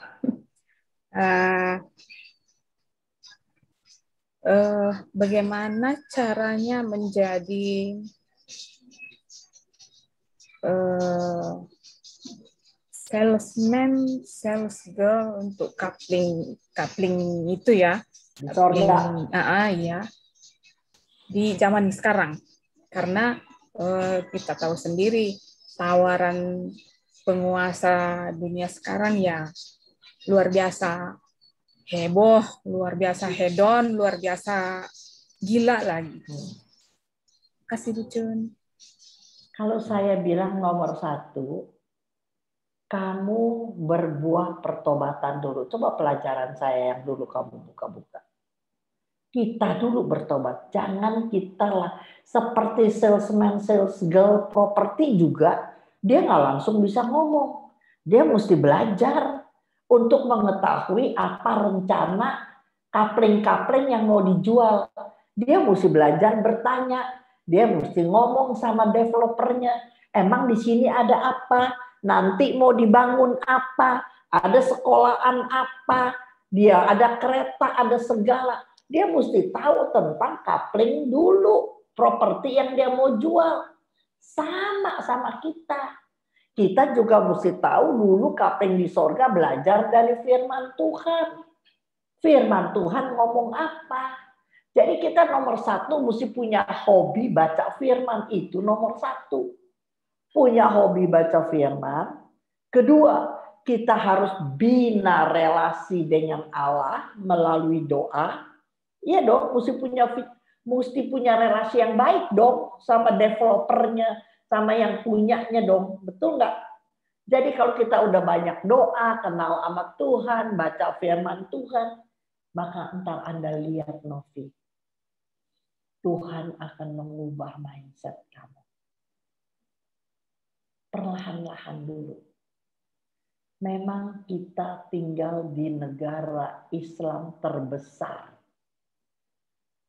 Bagaimana caranya menjadi salesman, sales girl untuk coupling itu ya? Coupling, ya. Di zaman sekarang, karena kita tahu sendiri tawaran penguasa dunia sekarang ya luar biasa heboh, luar biasa hedon, luar biasa gila lagi. Kasih Bu Chun. Kalau saya bilang nomor 1, kamu berbuah pertobatan dulu. Coba pelajaran saya yang dulu kamu buka-buka. Kita dulu bertobat. Jangan kita lah seperti salesman, sales girl, properti juga. Dia nggak langsung bisa ngomong. Dia mesti belajar untuk mengetahui apa rencana kapling-kapling yang mau dijual. Dia mesti belajar bertanya. Dia mesti ngomong sama developernya. Emang di sini ada apa? Nanti mau dibangun apa? Ada sekolahan apa? Dia ada kereta, ada segala. Dia mesti tahu tentang kapling dulu. Properti yang dia mau jual. Sama kita. Kita juga mesti tahu dulu kapling di sorga belajar dari firman Tuhan. Firman Tuhan ngomong apa? Jadi kita nomor 1 mesti punya hobi baca firman. Itu nomor 1. Punya hobi baca firman. Kedua, kita harus bina relasi dengan Allah melalui doa. Iya dong, mesti punya relasi yang baik dong sama developernya, sama yang punyanya dong. Betul nggak? Jadi kalau kita udah banyak doa, kenal sama Tuhan, baca firman Tuhan, maka entar Anda lihat Novi. Tuhan akan mengubah mindset kamu. Perlahan-lahan dulu. Memang kita tinggal di negara Islam terbesar.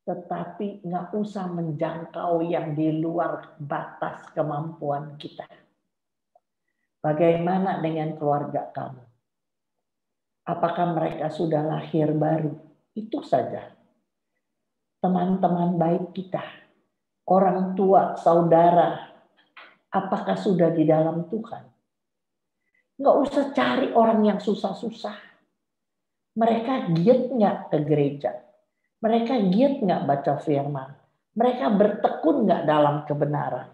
Tetapi nggak usah menjangkau yang di luar batas kemampuan kita. Bagaimana dengan keluarga kamu? Apakah mereka sudah lahir baru? Itu saja. Teman-teman baik kita, orang tua, saudara, apakah sudah di dalam Tuhan? Nggak usah cari orang yang susah-susah. Mereka giat nggak ke gereja? Mereka giat nggak baca firman? Mereka bertekun nggak dalam kebenaran?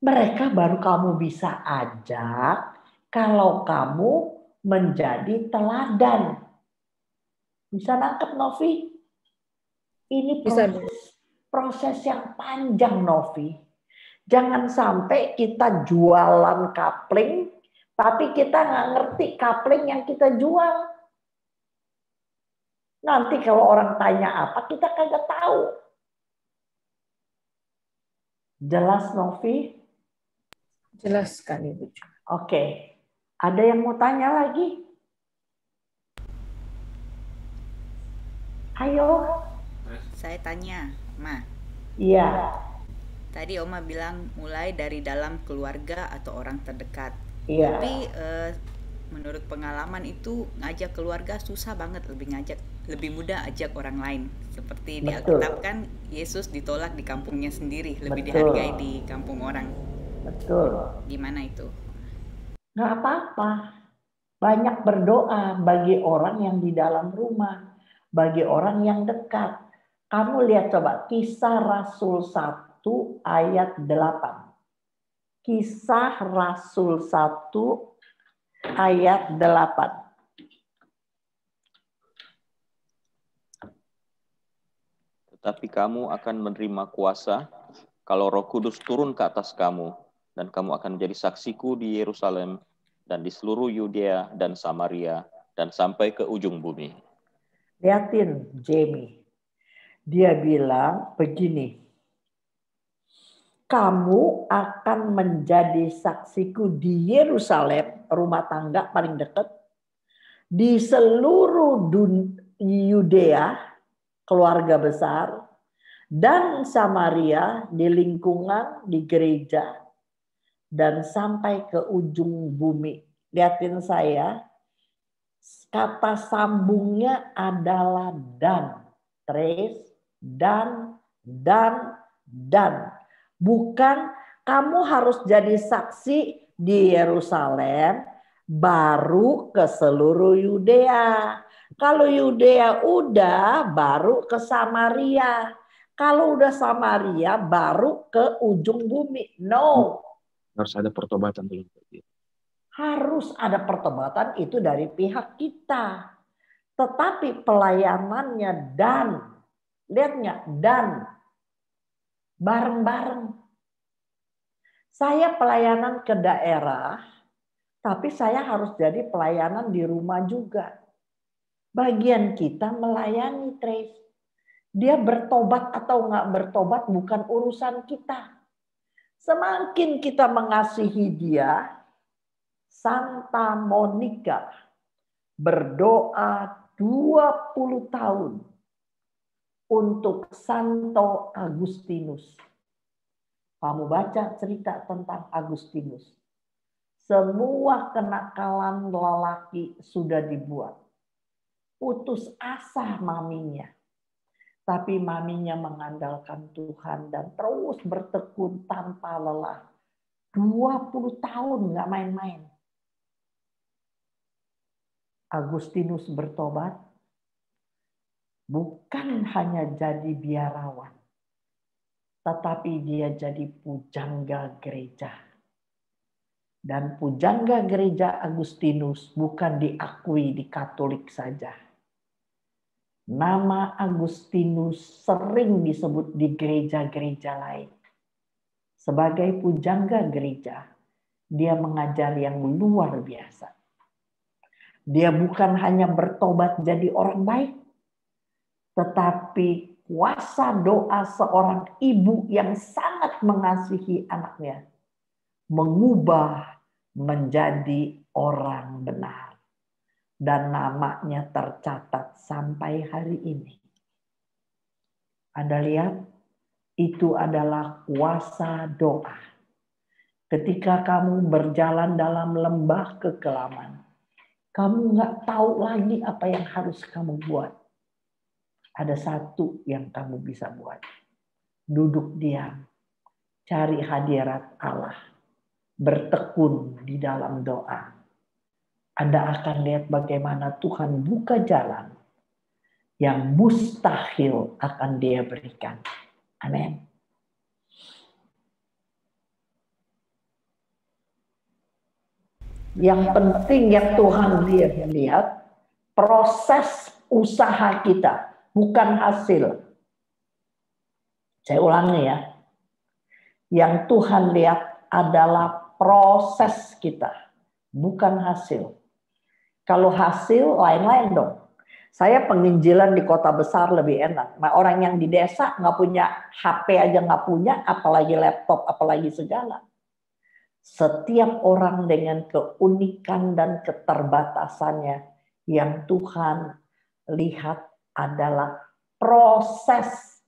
Mereka baru kamu bisa ajak kalau kamu menjadi teladan. Bisa nangkep, Novi? Ini proses yang panjang, Novi. Jangan sampai kita jualan kapling, tapi kita nggak ngerti kapling yang kita jual. Nanti kalau orang tanya apa, kita kagak tahu. Jelas, Novi? Jelas sekali, Bu. Oke. Ada yang mau tanya lagi? Ayo. Saya tanya, Ma. Iya. Tadi Oma bilang mulai dari dalam keluarga atau orang terdekat. Iya. Tapi menurut pengalaman itu ngajak keluarga susah banget, lebih mudah ajak orang lain. Seperti di Alkitab kan Yesus ditolak di kampungnya sendiri, lebih dihargai di kampung orang. Betul. Gimana itu? Nggak apa-apa. Banyak berdoa bagi orang yang di dalam rumah, bagi orang yang dekat. Kamu lihat coba Kisah Rasul 1 ayat 8. Kisah Rasul 1 ayat 8. Tetapi kamu akan menerima kuasa kalau Roh Kudus turun ke atas kamu, dan kamu akan menjadi saksiku di Yerusalem dan di seluruh Yudea dan Samaria dan sampai ke ujung bumi. Lihatin Jamie. Dia bilang begini. Kamu akan menjadi saksiku di Yerusalem, rumah tangga paling dekat, di seluruh Yudea, keluarga besar, dan Samaria, di lingkungan, di gereja, dan sampai ke ujung bumi. Lihatin saya, kata sambungnya adalah dan. Trace, dan. Bukan kamu harus jadi saksi di Yerusalem, baru ke seluruh Yudea. Kalau Yudea udah, baru ke Samaria. Kalau udah Samaria, baru ke ujung bumi. No. Harus ada pertobatan dulu. Harus ada pertobatan, itu dari pihak kita. Tetapi pelayanannya dan. Lihat nggak? Dan. Bareng-bareng. Saya pelayanan ke daerah, tapi saya harus jadi pelayanan di rumah juga. Bagian kita melayani, Trace. Dia bertobat atau nggak bertobat bukan urusan kita. Semakin kita mengasihi dia, Santa Monica berdoa 20 tahun untuk Santo Agustinus. Kamu baca cerita tentang Agustinus. Semua kenakalan lelaki sudah dibuat. Putus asa maminya. Tapi maminya mengandalkan Tuhan dan terus bertekun tanpa lelah. 20 tahun nggak main-main. Agustinus bertobat. Bukan hanya jadi biarawan, tetapi dia jadi pujangga gereja. Dan pujangga gereja Agustinus bukan diakui di Katolik saja. Nama Agustinus sering disebut di gereja-gereja lain. Sebagai pujangga gereja, dia mengajar yang luar biasa. Dia bukan hanya bertobat jadi orang baik, tetapi kuasa doa seorang ibu yang sangat mengasihi anaknya mengubah menjadi orang benar. Dan namanya tercatat sampai hari ini. Anda lihat, itu adalah kuasa doa. Ketika kamu berjalan dalam lembah kekelaman, Kamu nggak tahu lagi apa yang harus kamu buat. Ada satu yang kamu bisa buat. Duduk diam. Cari hadirat Allah. Bertekun di dalam doa. Anda akan lihat bagaimana Tuhan buka jalan yang mustahil akan Dia berikan. Amin. Yang penting yang Tuhan lihat proses usaha kita, bukan hasil. Saya ulangi ya. Yang Tuhan lihat adalah proses kita, bukan hasil. Kalau hasil lain-lain dong. Saya penginjilan di kota besar lebih enak. Nah, orang yang di desa nggak punya HP aja nggak punya, apalagi laptop, apalagi segala. Setiap orang dengan keunikan dan keterbatasannya yang Tuhan lihat adalah proses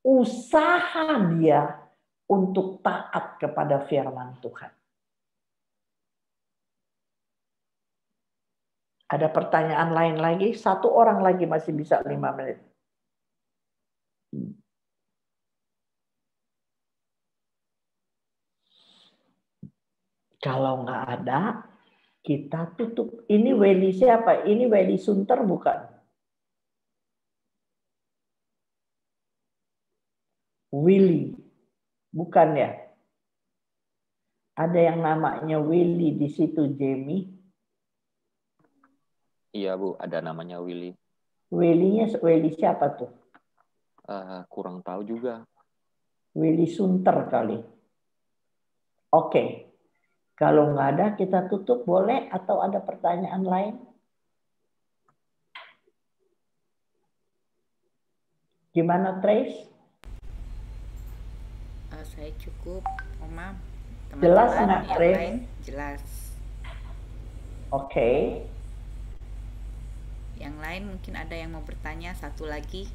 usaha dia untuk taat kepada firman Tuhan. Ada pertanyaan lain lagi? Satu orang lagi masih bisa 5 menit. Kalau nggak ada, kita tutup. Ini Welly siapa? Ini Welly Sunter bukan? Willy. Bukan ya? Ada yang namanya Willy di situ, Jamie. Iya Bu, ada namanya Willy. Willy-nya Willy siapa tuh? Kurang tahu juga. Willy Sunter kali. Oke. Kalau nggak ada, kita tutup boleh atau ada pertanyaan lain? Gimana, Trace? Saya cukup, Oma. Jelas nggak, Yang Trace? lain jelas. Oke. Yang lain mungkin ada yang mau bertanya, satu lagi.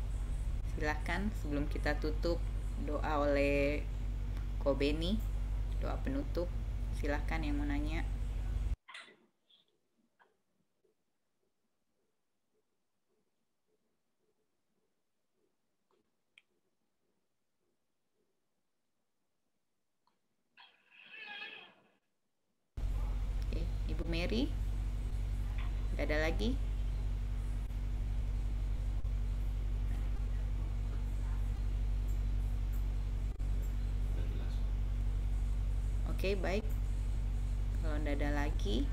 Silahkan sebelum kita tutup, doa oleh Ko Beni, doa penutup. Silahkan yang mau nanya. Oke, Ibu Mary, nggak ada lagi? Oke, baik. Kalau nggak ada lagi,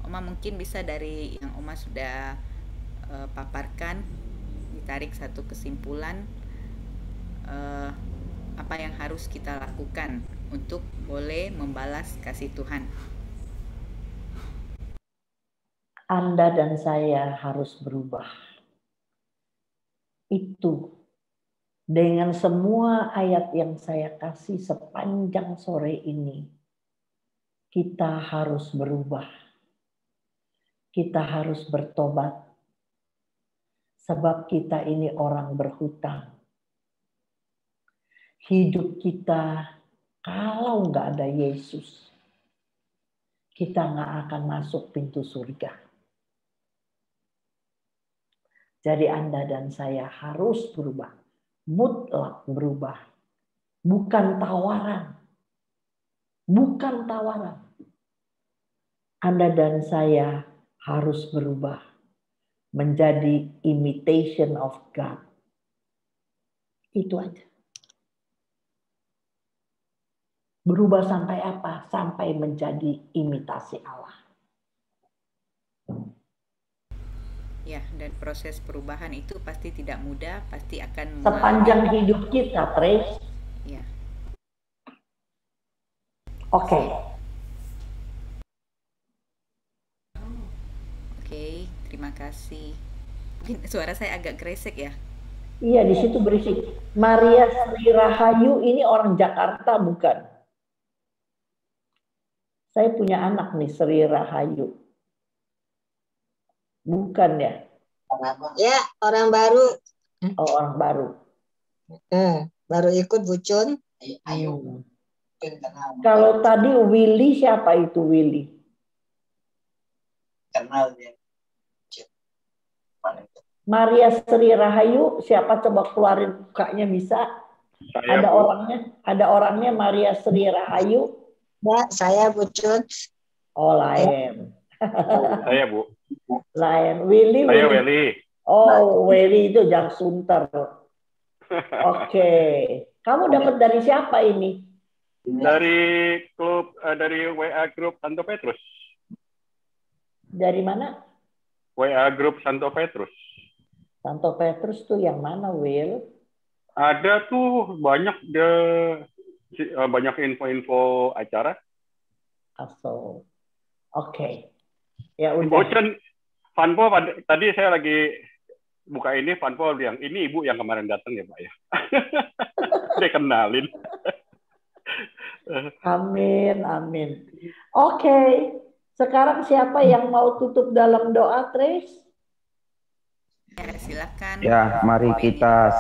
Oma mungkin bisa dari yang Oma sudah paparkan, ditarik satu kesimpulan apa yang harus kita lakukan untuk boleh membalas kasih Tuhan. Anda dan saya harus berubah. Itu dengan semua ayat yang saya kasih sepanjang sore ini, kita harus berubah. Kita harus bertobat. Sebab kita ini orang berhutang. Hidup kita kalau nggak ada Yesus, kita nggak akan masuk pintu surga. Jadi Anda dan saya harus berubah. Mutlak berubah. Bukan tawaran. Bukan tawaran. Anda dan saya harus berubah. Menjadi imitation of God. Itu aja. Berubah sampai apa? Sampai menjadi imitasi Allah. Ya, dan proses perubahan itu pasti tidak mudah, pasti akan sepanjang hidup kita, Trace. Ya. Oke. Oke, terima kasih. Mungkin suara saya agak kresek ya? Iya, di situ berisik. Maria Sri Rahayu ini orang Jakarta bukan? Saya punya anak nih, Sri Rahayu. Bukan ya? Ya, orang baru. Oh, orang baru. Baru ikut Bu Cun. Ayo. Kalau tadi Willy, siapa itu Willy? Kenal dia. Maria Sri Rahayu, siapa coba keluarin mukanya bisa? Saya, ada Bu. orangnya Maria Sri Rahayu. Ya, saya Bu Cut. Oh, lain. Saya, Bu. Lain. Willy. Saya Willy. Oh, Willy itu Jang Sunter. Oke. Kamu dapat dari siapa ini? Dari klub, dari WA Group Santo Petrus. Dari mana? WA Group Santo Petrus. Santo Petrus tuh yang mana, Will? Ada tuh banyak banyak info-info acara. Aso. Oke. Ya udah. Bocan, Vanpo tadi saya lagi buka ini, Vanpo bilang, ini ibu yang kemarin datang ya Pak ya. Dia kenalin. Amin, amin. Oke. Sekarang siapa yang mau tutup dalam doa, Trace? Ya, silakan. Ya, mari kita